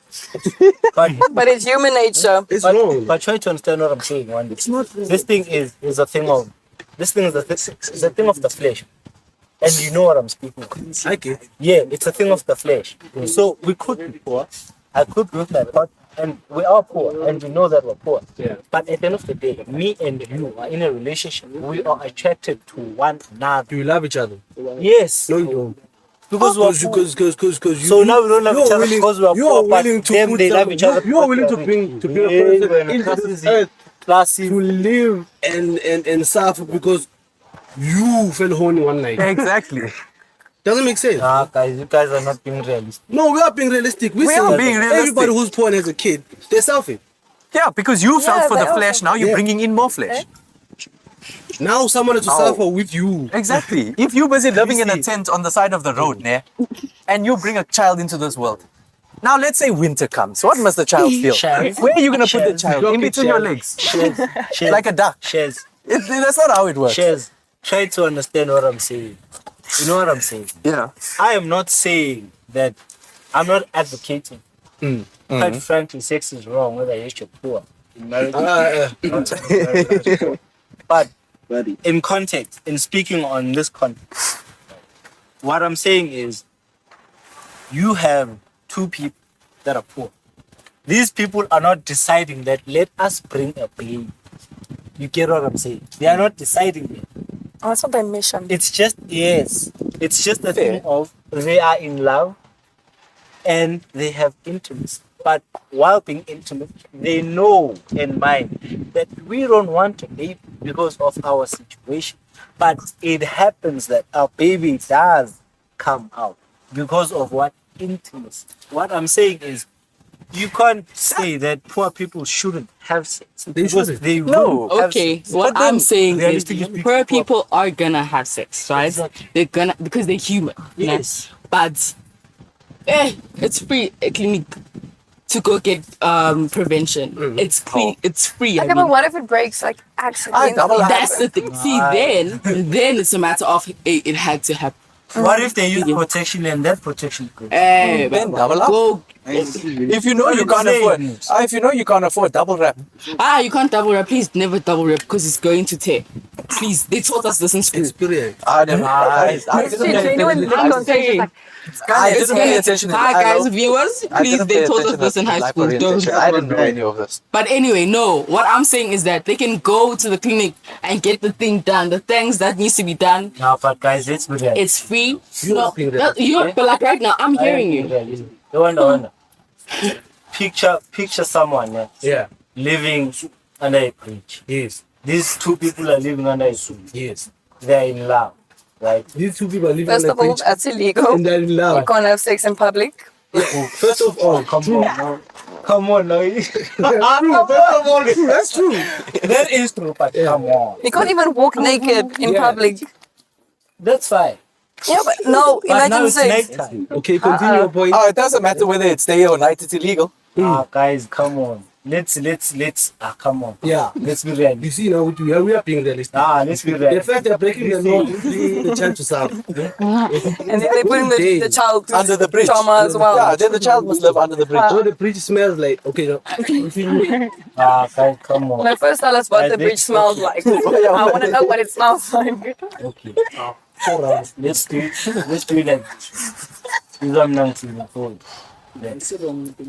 But it's human nature. It's wrong. But try to understand what I'm saying. One day. This thing is a thing of this thing is a thing of the flesh, and you know what I'm speaking of. I get it. Yeah, it's a thing of the flesh. So we could be poor. I could be with my partner, and we are poor, and we know that we're poor. Yeah. But at the end of the day, me and you are in a relationship. We are attracted to one another. Do you love each other? Yes. No, you don't. Because we're poor. Because you. So now we don't love you each are other willing- because we are you are poor, but willing to them, put they love some- each other You are because willing they to are bring to rich. bring a Yeah, person we're in a into classy- this earth classy. to live and suffer because you fell horny one night. Exactly. Doesn't make sense. Nah, guys, you guys are not being realistic. No, we are being realistic. We are being realistic. Everybody who's poor and has a kid, they're selfish. Yeah, because you felt for they the also- flesh, now you're Yeah. bringing in more flesh. Now someone has to suffer with you. Exactly. If you're busy living in a tent on the side of the road, ne, and you bring a child into this world. Now let's say winter comes. What must the child feel? Shares. Where are you going to put the Shares. child? In between your legs. Shares. Like a duck. Shares. That's not how it works. Shares. Try to understand what I'm saying. You know what I'm saying? Yeah. I am not saying that I'm not advocating. Quite frankly, sex is wrong whether you're rich or poor. In marriage, not in but in context, in speaking on this context, what I'm saying is you have two people that are poor. These people are not deciding that let us bring a baby. You get what I'm saying? They are not deciding that. Oh, it's not by mission. It's just, yes, it's just a thing of they are in love and they have intimacy. But while being intimate, they know in mind that we don't want a baby because of our situation. But it happens that our baby does come out because of what? Intimacy. What I'm saying is, you can't say that poor people shouldn't have sex. Because shouldn't. they No. will have Okay, sex. what But then, I'm saying is realistically speaking, poor people are gonna have sex, right? Exactly. They're gonna because they're human. you know? Yes. But it's free a clinic to go get prevention. It's free. It's free. I Okay, but mean, what if it breaks like accidentally? that's the thing. See, then it's a matter of it had to happen. What if they use protection and that protection goes? Hey, Then but double up. go If you know you can't afford, if you know you can't afford double wrap, You can't double wrap. Please never double wrap because it's going to tear. Please, they taught us this in school. Experience. I didn't pay attention. Hi guys, viewers. Please, they taught us this in high school. Don't. I didn't know any of this. But anyway, no. What I'm saying is that they can go to the clinic and get the thing done. The things that needs to be done. No, but guys, let's be real. It's free. But But like right now, I'm hearing you. No. Picture someone living under a bridge. Yes. These two people are living under a bridge. Yes. They're in love, right? These two people are living First on of a all, bridge that's illegal. and they're in You love. can't have sex in public. First of all, Come on, no. Come on, no. That's true. That is true, but come on. You can't even walk naked in public. That's fine. Yeah, but no, But now imagine it's sex. nighttime. Okay, continue your point. Oh, it doesn't matter whether it's day or night. It's illegal. Guys, come on. Let's come on. Yeah. Let's be real. You see now we are being realistic. Let's be real. The fact they're breaking the law is bringing the child to serve. And then they put in the child Under the bridge. trauma as well. Yeah, then the child must live under the bridge. So the bridge smells like okay. No, continue. Guys, come on. Now first tell us what the bridge smells like. I want to know what it smells like. Okay. Let's do it like this. I'm not seeing the phone.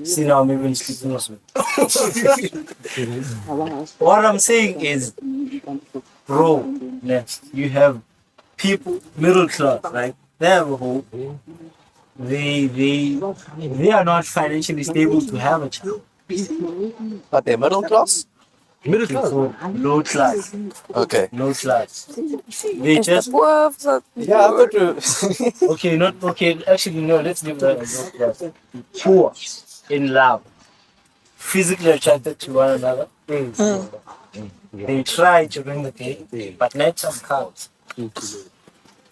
See now I'm even speaking also. What I'm saying is, bro, next you have people middle class, right? They have a hope. They are not financially stable to have a child. But they're middle class? Middle class. So low class. Okay. Low class. They just Yeah, I've got to. okay, not okay. Actually, no. Let's leave that as low class. Poor, in love, physically attracted to one another. They try during the day, but nighttime comes.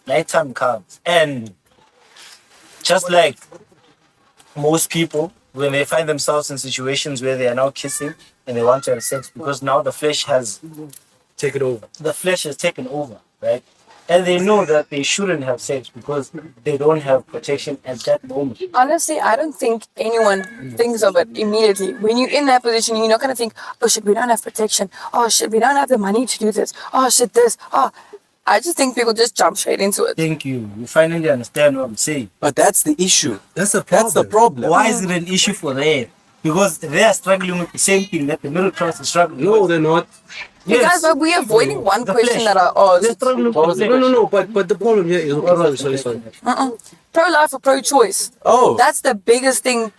Nighttime comes, and just like most people, when they find themselves in situations where they are now kissing and they want to have sex because now the flesh has Take it over. taken over, right? And they know that they shouldn't have sex because they don't have protection at that moment. Honestly, I don't think anyone thinks of it immediately. When you're in that position, you're not going to think, oh shit, we don't have protection. Oh shit, we don't have the money to do this. Oh shit, this. Oh, I just think people just jump straight into it. Thank you. You finally understand what I'm saying. But that's the issue. That's the problem. That's the problem. Why is it an issue for them? Because they are struggling with the same thing that the middle class is struggling No, with. they're not. Because but we're avoiding one The question flesh. that I They're asked. struggling with What was the the flesh. No. But the problem here is okay, sorry. Pro-life or pro-choice. Oh. That's the biggest thing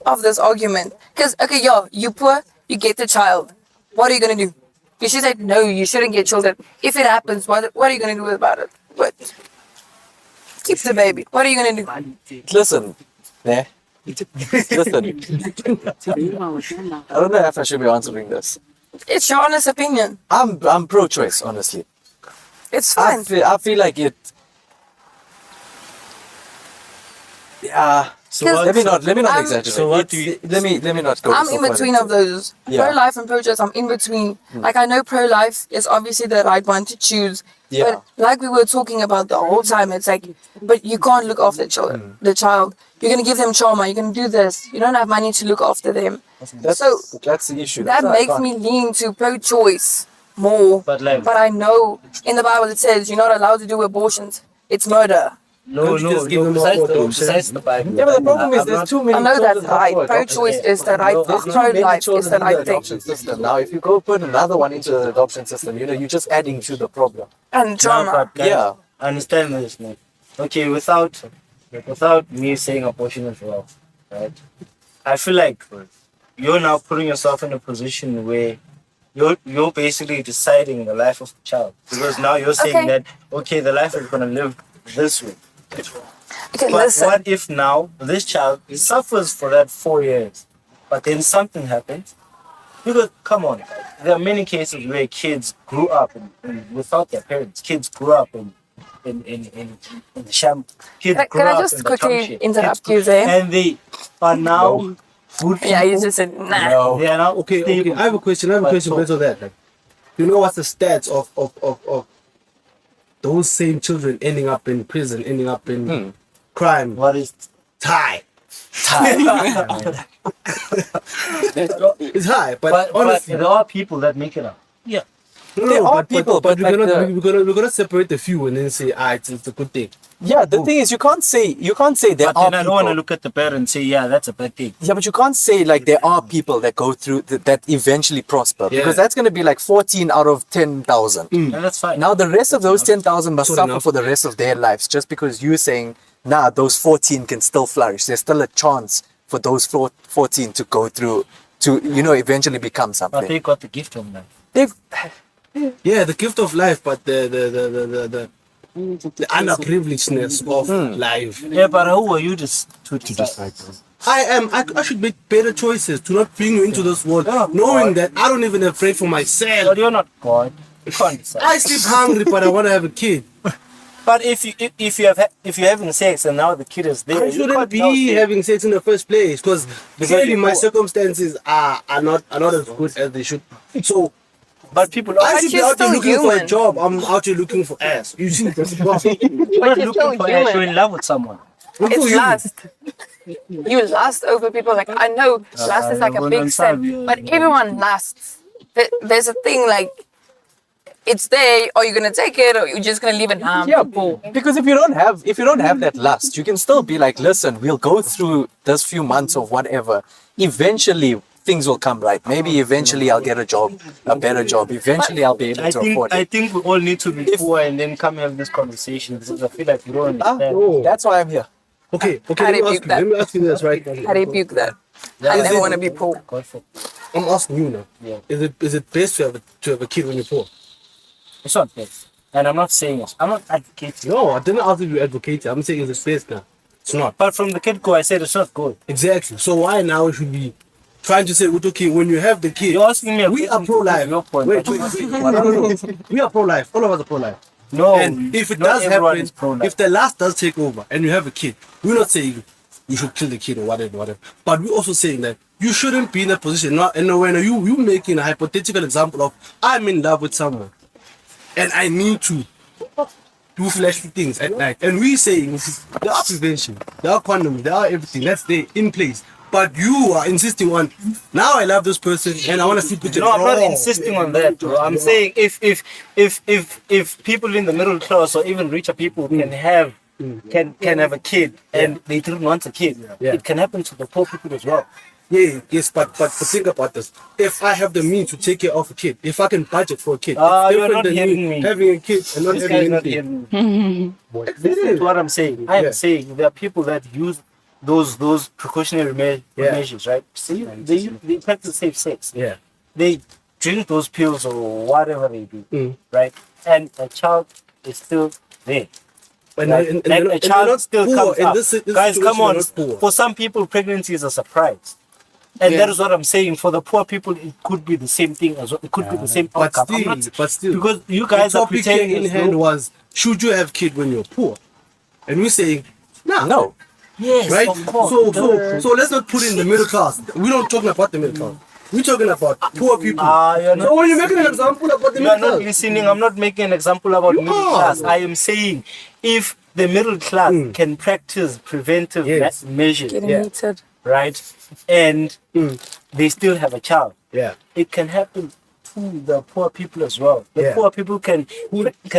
of this argument. Because, okay, you poor, you get the child. What are you going to do? You should say, no, you shouldn't get children. If it happens, what are you going to do about it? What? Keep the baby. What are you going to do? Listen. Yeah. Listen. I don't know if I should be answering this. It's your honest opinion. I'm pro-choice, honestly. It's fine. I feel like it. Yeah. So what- Let me not I'm- exaggerate. so what do you- Let me not go. I'm so in far. between of those. Yeah. Pro-life and pro-choice, I'm in between. Like, I know pro-life is obviously the right one to choose. Yeah. But like we were talking about the whole time, it's like, but you can't look after the child. You're going to give them trauma. You're going to do this. You don't have money to look after them. That's the issue. That That's why I makes can't- me lean to pro-choice more. But like, But I know in the Bible it says you're not allowed to do abortions. It's murder. no, just give them besides more the, options. besides the Bible. Yeah, but the problem is I'm there's not- too many. I know that's children up right. for adoption. Pro-choice is the right There's thing. too many Pro-life is children the in right the thing. adoption system. Now, if you go put another one into the adoption system, you're just adding to the problem. And No, trauma. but guys, Yeah. understand this, man. Okay, without me saying abortion as well, right? I feel like you're now putting yourself in a position where you're basically deciding the life of the child because now you're saying Okay. that okay, the life is gonna live this way. Okay, But listen. what if now this child suffers for that 4 years, but then something happens? Because come on, there are many cases where kids grew up without their parents. Kids grew up in the sham. Kids Can grew I up just in the quickly township. interrupt Kids you there? And they are now good Yeah, you people. just said, nah. No. They are now Okay. stable. I have a question. But so- based on that. Like, you know what's the stats of those same children ending up in prison, ending up in crime? What is Thai. It's high, but, But honestly, there are people that make it up. There are people, but we're like gonna we're gonna separate the few and then say, it's a good thing. yeah, the thing is, you can't say there But are then I don't people. want to look at the parent and say, yeah, that's a bad thing. Yeah, but you can't say like there are people that go through that eventually prosper because Yeah. that's going to be like 14 out of 10,000. And that's fine. Now the rest of those 10,000 must Good suffer enough. for the rest of their lives just because you're saying, nah, those 14 can still flourish. There's still a chance for those 14 to go through to eventually become But something. they got the gift of life. They've Yeah, the gift of life, but the underprivilegedness of life. Yeah, but who are you to decide? I should make better choices to not bring you into this world, knowing that I don't even have prayed for myself. But you're not God. You can't decide. I sleep hungry, but I want to have a kid. But if you're having sex and now the kid is there, I you shouldn't can't now be say- having sex in the first place because clearly you my know- circumstances are not as good as they should. So But people I are should be you're out there still looking for a human. job. I'm out here looking for ass. You see, that's the problem. you're not you're looking still for human. you're in love with someone. I'm so It's human. lust. You lust over people. Like I know lust is like a big sin, but everyone lusts. There's a thing like it's there. Are you gonna take it, or you're just gonna leave it? yeah, because if you don't have that lust, you can still be like, listen, we'll go through this few months of whatever. Eventually, things will come right. Maybe eventually I'll get a job, a better job. Eventually, I'll be able to afford I it. think we all need to be poor and then come have this conversation because I feel like we don't understand. Oh. That's why I'm here. Okay. I Let rebuke that. me ask you this, right? I rebuke that. I never want to be poor. God for- I'm asking you now. Yeah. Is it best to have a kid when you're poor? It's not best. And I'm not saying it. I'm not advocating. No, I didn't ask if you advocate it. I'm saying it's best now. It's not. But from the get-go, I said it's not good. Exactly. So why now should we trying to say, okay, when you have the kid, You're asking me a we are question to prove pro-life. your point, Wait, but wait, you're wait. No. We are pro-life. All of us are pro-life. No, And if it not does everyone happen, is pro-life. if the last does take over and you have a kid, we're not saying you should kill the kid or whatever. But we're also saying that you shouldn't be in that position. Now, and when you making a hypothetical example of I'm in love with someone and I need to do flashy things at night, and we saying there are prevention, there are condoms, there are everything that's there in place. But you are insisting on now I love this person and I want to sleep with them. No, I'm not insisting on that, bro. I'm saying if people in the middle class or even richer people can have a kid and they didn't want a kid, Yeah. it can happen to the poor people as well. Yeah, yes, but think about this. If I have the means to take care of a kid, if I can budget for a kid, it's You're different not than hearing me. having a kid and not This having guy's not anything. hearing me. Listen to what I'm saying. I am Yeah. saying there are people that use those precautionary Yeah. measures, right? See, they practice safe sex. Yeah. They drink those pills or whatever they do, Mm. right? And a child is still there. And, Like, and like they're a not- child they're not still poor. comes In up. this Guys, situation, come they're on. not poor. For some people, pregnancy is a surprise. And that is what I'm saying. For the poor people, it could be the same thing as well. It could be the same But outcome. I'm still, because you guys the are topic here pretending in as hand though- was, should you have kid when you're poor? And we're saying, nah. No. Yes, Right? of course. So let's not put in the middle class. We don't talking about the middle class. We're talking about poor people. You're not So when you're making an example about the You are middle not class, listening. I'm not making an example about You middle are. class. I am saying if the middle class can practice preventive Yes. measures, Getting Yeah. heated. right, and they still have a child, yeah. it can happen to the poor people as well. The Yeah. poor people can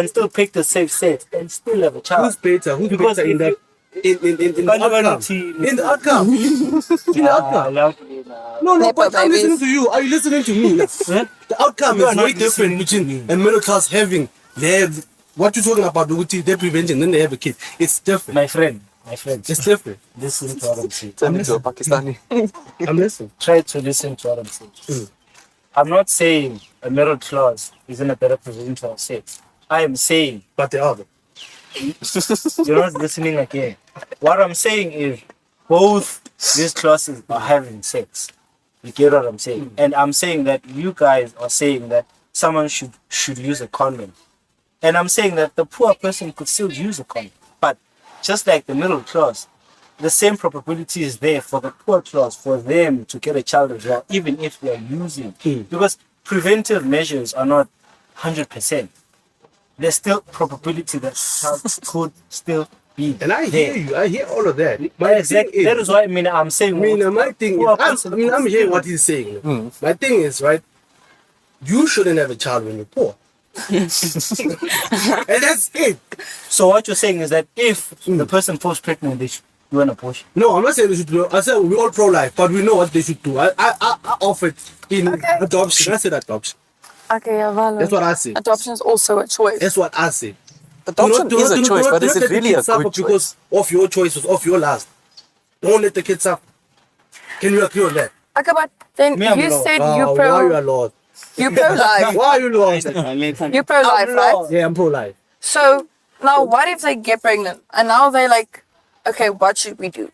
still practice safe sex and still have a child. Who's better? Who's Because better in if that? In the outcome. In the outcome. In the outcome. No, Nepo but I'm babies. listening to you. Are you listening to me? Yeah? The outcome You is are not way different between a middle class having their what you're talking about, their prevention, then they have a kid. It's different. My friend, It's different. listen to what I'm saying. Turn into a Pakistani. I'm listening. Try to listen to what I'm saying. I'm not saying a middle class is in a better position to have sex. I am saying But they are. you're not listening again. What I'm saying is both these classes are having sex. You get what I'm saying? And I'm saying that you guys are saying that someone should use a condom. And I'm saying that the poor person could still use a condom. But just like the middle class, the same probability is there for the poor class for them to get a child as well, even if they're using. Because preventive measures are not 100%. There's still probability that the child could still be And I hear you. I hear all of that. Exactly. That is why I'm saying. My thing is, I'm hearing what he's saying. My thing is, right, you shouldn't have a child when you're poor. And that's it. So what you're saying is that if the person falls pregnant, they should do an abortion. No, I'm not saying they should do it. I said we're all pro-life, but we know what they should do. I offered in adoption. I said adoption. Okay, yeah, valid. That's what I said. Adoption is also a choice. That's what I said. Adoption is a choice, but is it really a good choice? Because of your choices, of your last. Don't let the kids suffer. Can you agree on that? Okay, but then you said you Why are you a lord? you pro-life. Why are you lost? You pro-life, right? Yeah, I'm pro-life. So now what if they get pregnant and now they're like, okay, what should we do?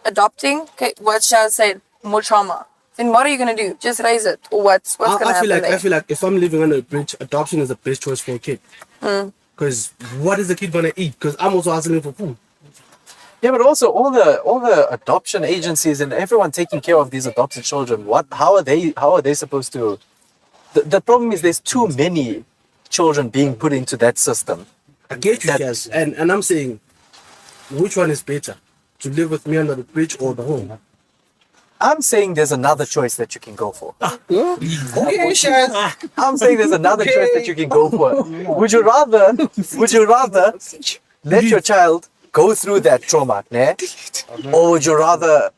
Adopting? Okay, what shall I say? More trauma. Then what are you gonna do? Just raise it, or what's gonna happen? I feel like if I'm living on a bridge, adoption is the best choice for a kid. Because what is the kid gonna eat? Because I'm also hustling for food. Yeah, but also all the adoption agencies and everyone taking care of these adopted children. How are they supposed to? The problem is there's too many children being put into that system. I get you guys, and I'm saying, which one is better? To live with me under the bridge or the home? I'm saying there's another choice that you can go for. Okay, Shaz. I'm saying there's another choice that you can go for. Would you rather let your child go through that trauma, né? Or would you rather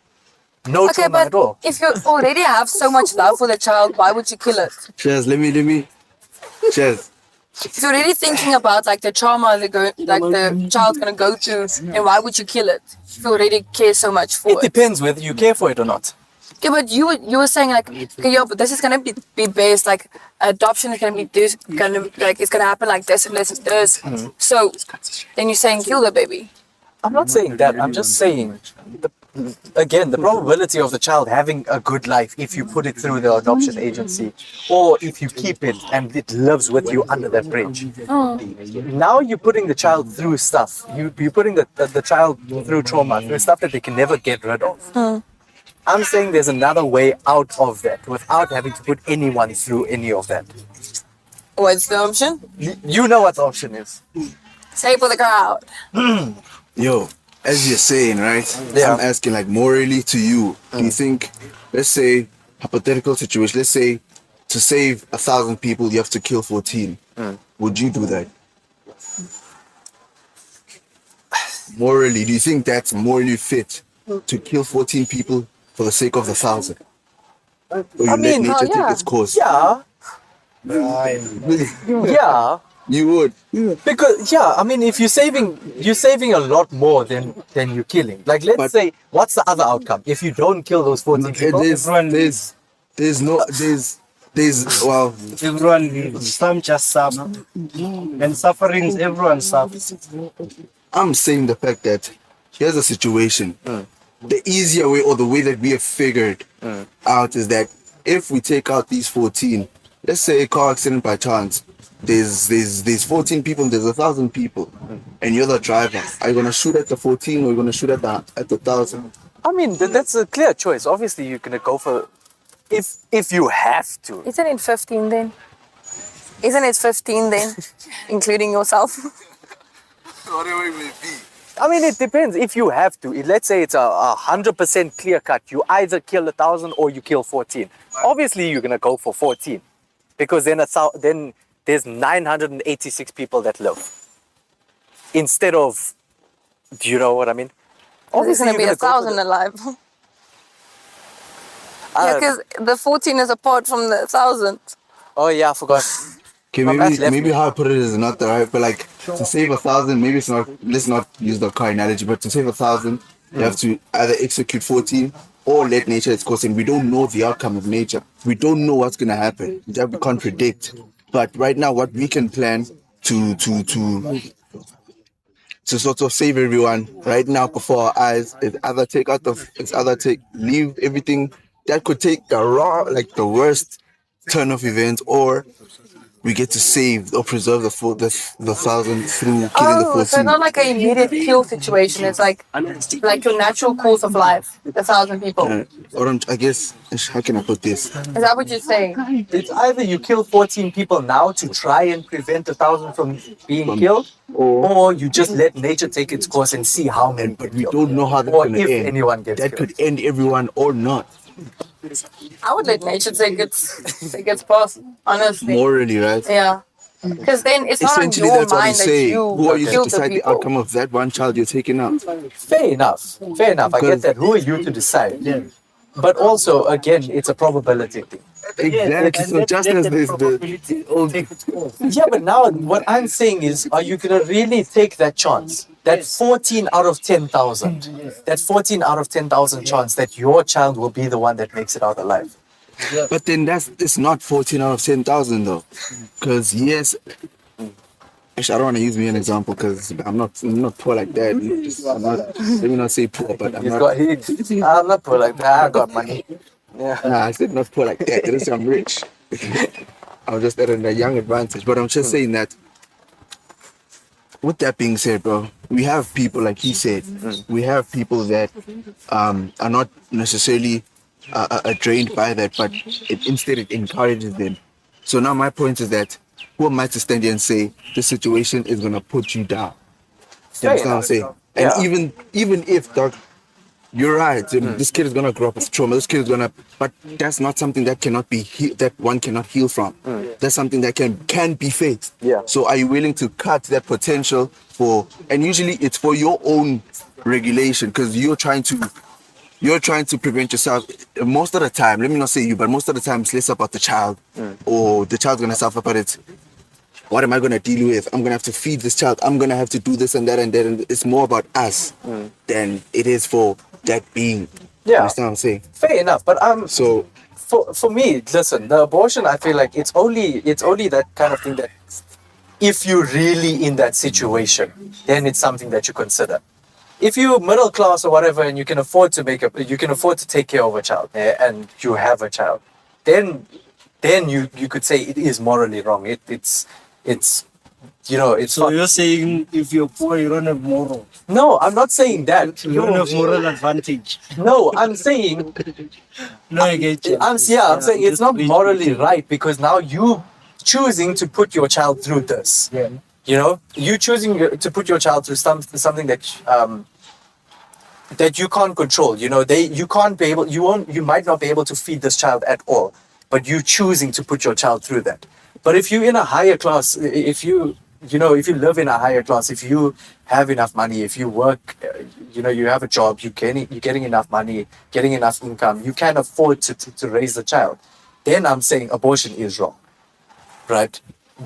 no Okay, trauma but at all? if you already have so much love for the child, why would you kill it? Cheers, let me. Cheers. If you're already thinking about like the trauma the child's gonna go through, then why would you kill it? If you already care so much for It it. depends whether you care for it or not. Okay, but you were saying like, okay, yeah, but this is gonna be based like adoption is gonna be this it's gonna happen like this and this and this. So then you're saying kill the baby. I'm not saying that. I'm just saying, the probability of the child having a good life if you put it through the adoption agency, or if you keep it and it lives with you under that bridge. Now you're putting the child through stuff. You're putting the child through trauma, through stuff that they can never get rid of. I'm saying there's another way out of that without having to put anyone through any of that. What's the option? You know what the option is. Say for the crowd. Yo, as you're saying, right? Yeah. I'm asking like morally to you. Do you think, let's say, hypothetical situation, let's say to save 1,000 people you have to kill 14. Would you do that? Morally, do you think that's morally fit to kill 14 people for the sake of the 1,000? Or you let nature take its course? Yeah. Yeah. You would. Because I mean, if you're saving a lot more than you're killing. Like, let's say, what's the other outcome if you don't kill those 14 people? Well, Everyone, some just suffer. And sufferings, everyone suffers. I'm saying the fact that here's a situation. The easier way, or the way that we have figured out, is that if we take out these 14, let's say a car accident by chance, there's 14 people, there's 1,000 people, and you're the driver. Are you gonna shoot at the 14 or are you gonna shoot at the 1,000? I mean, that's a clear choice. Obviously, you're gonna go for if you have to. Isn't it 15 then? Isn't it 15 then? Including yourself? Whatever it may be. I mean, it depends. If you have to, let's say it's a 100% clear cut. You either kill 1,000 or you kill 14. Obviously, you're gonna go for 14, because then there's 986 people that live instead of. Do you know what I mean? There's going to be 1,000 alive. Yeah, because the 14 is apart from the 1,000. Oh yeah, I forgot. Okay, maybe how I put it is not the right, but like to save 1,000, maybe it's not. Let's not use the car analogy, but to save 1,000, you have to either execute 14 or let nature its course. And we don't know the outcome of nature. We don't know what's gonna happen. We can't predict. But right now, what we can plan to sort of save everyone right now before our eyes is either leave everything that could take the worst turn of events, or we get to save or preserve the thousand through killing the 14. So it's not like an immediate kill situation. It's like your natural course of life. 1,000 people. Or I guess, how can I put this? Is that what you're saying? It's either you kill 14 people now to try and prevent 1,000 from being killed, or you just let nature take its course and see how many. But we don't know how that's or going to if end. anyone gets That killed. could end everyone or not. I would let nature take its path, honestly. Morally, right? Yeah. Because then it's not on Essentially, your that's what mind he's that saying. you Who are you to killed the decide the people. outcome of that one child you're taking out? Fair enough. Fair enough. I get that. Who are you to decide? Yeah. But also, again, it's a probability thing. Exactly. So just as there's the old Yeah, but now what I'm saying is, are you gonna really take that chance? That 14 out of 10,000. That 14 out of 10,000 chance that your child will be the one that makes it out alive. But then it's not 14 out of 10,000 though. Because yes, actually I don't want to use me an example because I'm not poor like that. Let me not say poor, but I'm not poor like that. I got money. Yeah. Nah, I said not poor like that. It is I'm rich. I was just at a young advantage. But I'm just saying that with that being said, bro, we have people like he said, we have people that are not necessarily drained by that, but instead it encourages them. So now my point is that who am I to stand here and say this situation is gonna put you down? You understand what I'm saying? And even if dog, you're right, this kid is gonna grow up with trauma. This kid is gonna, but that's not something that cannot be that one cannot heal from. That's something that can be fixed. Yeah. So are you willing to cut that potential for? And usually it's for your own regulation because you're trying to prevent yourself. Most of the time, let me not say you, but most of the time it's less about the child or the child's gonna suffer, but it's what am I gonna deal with? I'm gonna have to feed this child. I'm gonna have to do this and that and that. And it's more about us than it is for that being. Yeah. Understand what I'm saying? Fair enough. But So for me, listen, the abortion, I feel like it's only that kind of thing that if you're really in that situation, then it's something that you consider. If you're middle class or whatever and you can afford to take care of a child and you have a child, then you could say it is morally wrong. It's So you're saying if you're poor, you don't have moral. no, I'm not saying that. You don't have moral advantage. No, I'm saying No, I get you. I'm saying it's not morally right because now you choosing to put your child through this. Yeah. You know, you choosing to put your child through something that you can't control. You know, you might not be able to feed this child at all, but you choosing to put your child through that. But if you're in a higher class, if you live in a higher class, if you have enough money, if you work, you have a job, you're getting enough money, getting enough income, you can afford to raise the child, then I'm saying abortion is wrong, right?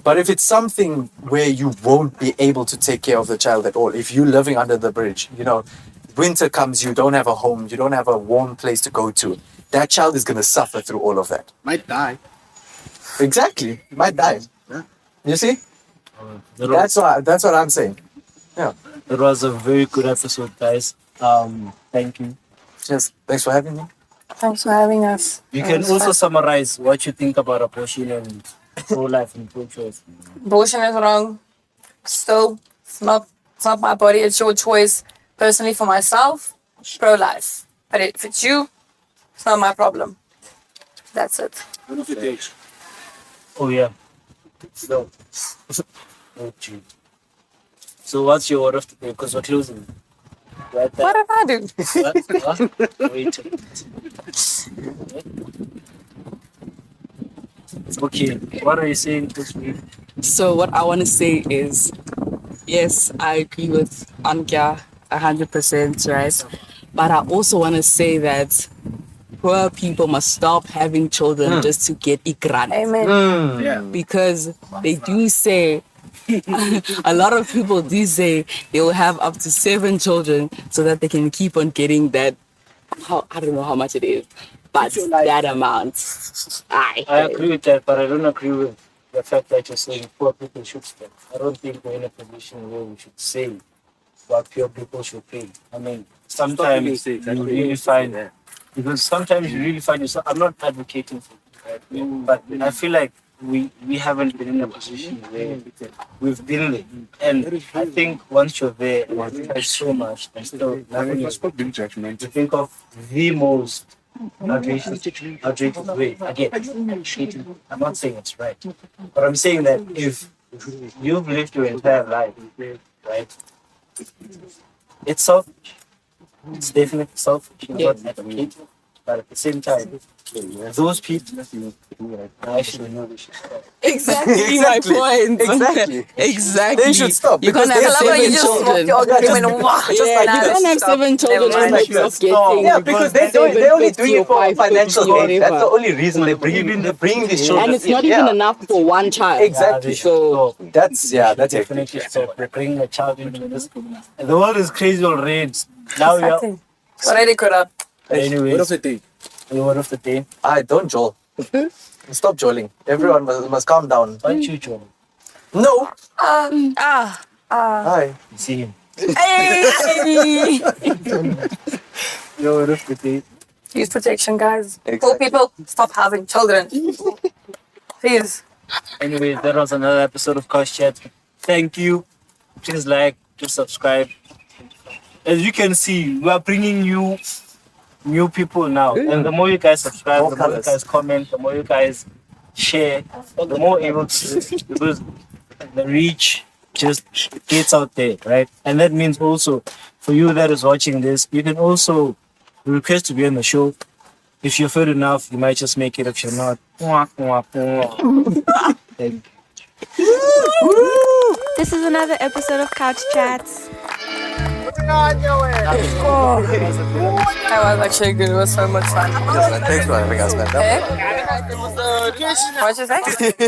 But if it's something where you won't be able to take care of the child at all, if you're living under the bridge, winter comes, you don't have a home, you don't have a warm place to go to, that child is going to suffer through all of that. Might die. Exactly. Might die. Yeah. You see? That That's what I'm saying. Yeah. was a very good episode, guys. Thank you. Yes. Thanks for having me. Thanks for having us. You can also summarize what you think about abortion and pro-life and pro-choice. Abortion is wrong. Still, it's not my body. It's your choice. Personally, for myself, pro-life. But if it's you, it's not my problem. That's it. Oh yeah. No. Oh, gee. So what's your word of the day? Because we're closing. Right there. What did I do? What? Wait. Okay. What are you saying this week? So what I want to say is, yes, I agree with Ankia 100%, right? But I also want to say that poor people must stop having children just to get ikran. Amen. Yeah. Because they do say, a lot of people do say they will have up to 7 children so that they can keep on getting that, I don't know how much it is, but that amount. I agree with that, but I don't agree with the fact that you're saying poor people should spend. I don't think we're in a position where we should say what poor people should pay. I mean, sometimes you really find that. Because sometimes you really find yourself, I'm not advocating for it, right? But I feel like we haven't been in a position where we've been there. And I think once you're there, there's so much. There's still nothing. You think of the most outrageous way. Again, I'm not saying it's right, but I'm saying that if you've lived your entire life, right, it's selfish. It's definitely selfish. You're not advocating, but at the same time, those people actually know they should stop. Exactly my point. Exactly. Exactly. They should stop You can't because have they- Like, you seven just swapped children. your argument and wah, just Yeah, like you that. can't have Stop. 7 children Never and mind. not getting. Yeah, because they're only doing it for financial gain. That's the only reason they're bringing these children. And it's not in. even Yeah. enough for one child. Exactly. They should stop. That's that's it. Definitely stop. They're bringing a child into this. And the world is crazy already. Now we are. Exactly. Already could have. Anyways, What of the day? the word of the day. I don't joel. Stop joling. Everyone must calm down. Why you, Joe? No. Ah. Hi. See him. Hey! The word of the day. Use protection, guys. Poor Exactly. people, stop having children. Please. Anyways, that was another episode of Couch Chat. Thank you. Please like, please subscribe. As you can see, we are bringing you new people now. And the more you guys subscribe, More the more you colours. guys comment, the more you guys share, the more able to, because the reach just gets out there, right? And that means also for you that is watching this, you can also request to be on the show. If you're fit enough, you might just make it. If you're not, Thank you. This is another episode of Couch Chats. That was actually good. It was so much fun. Thanks for having us, man. Eh? What'd you say?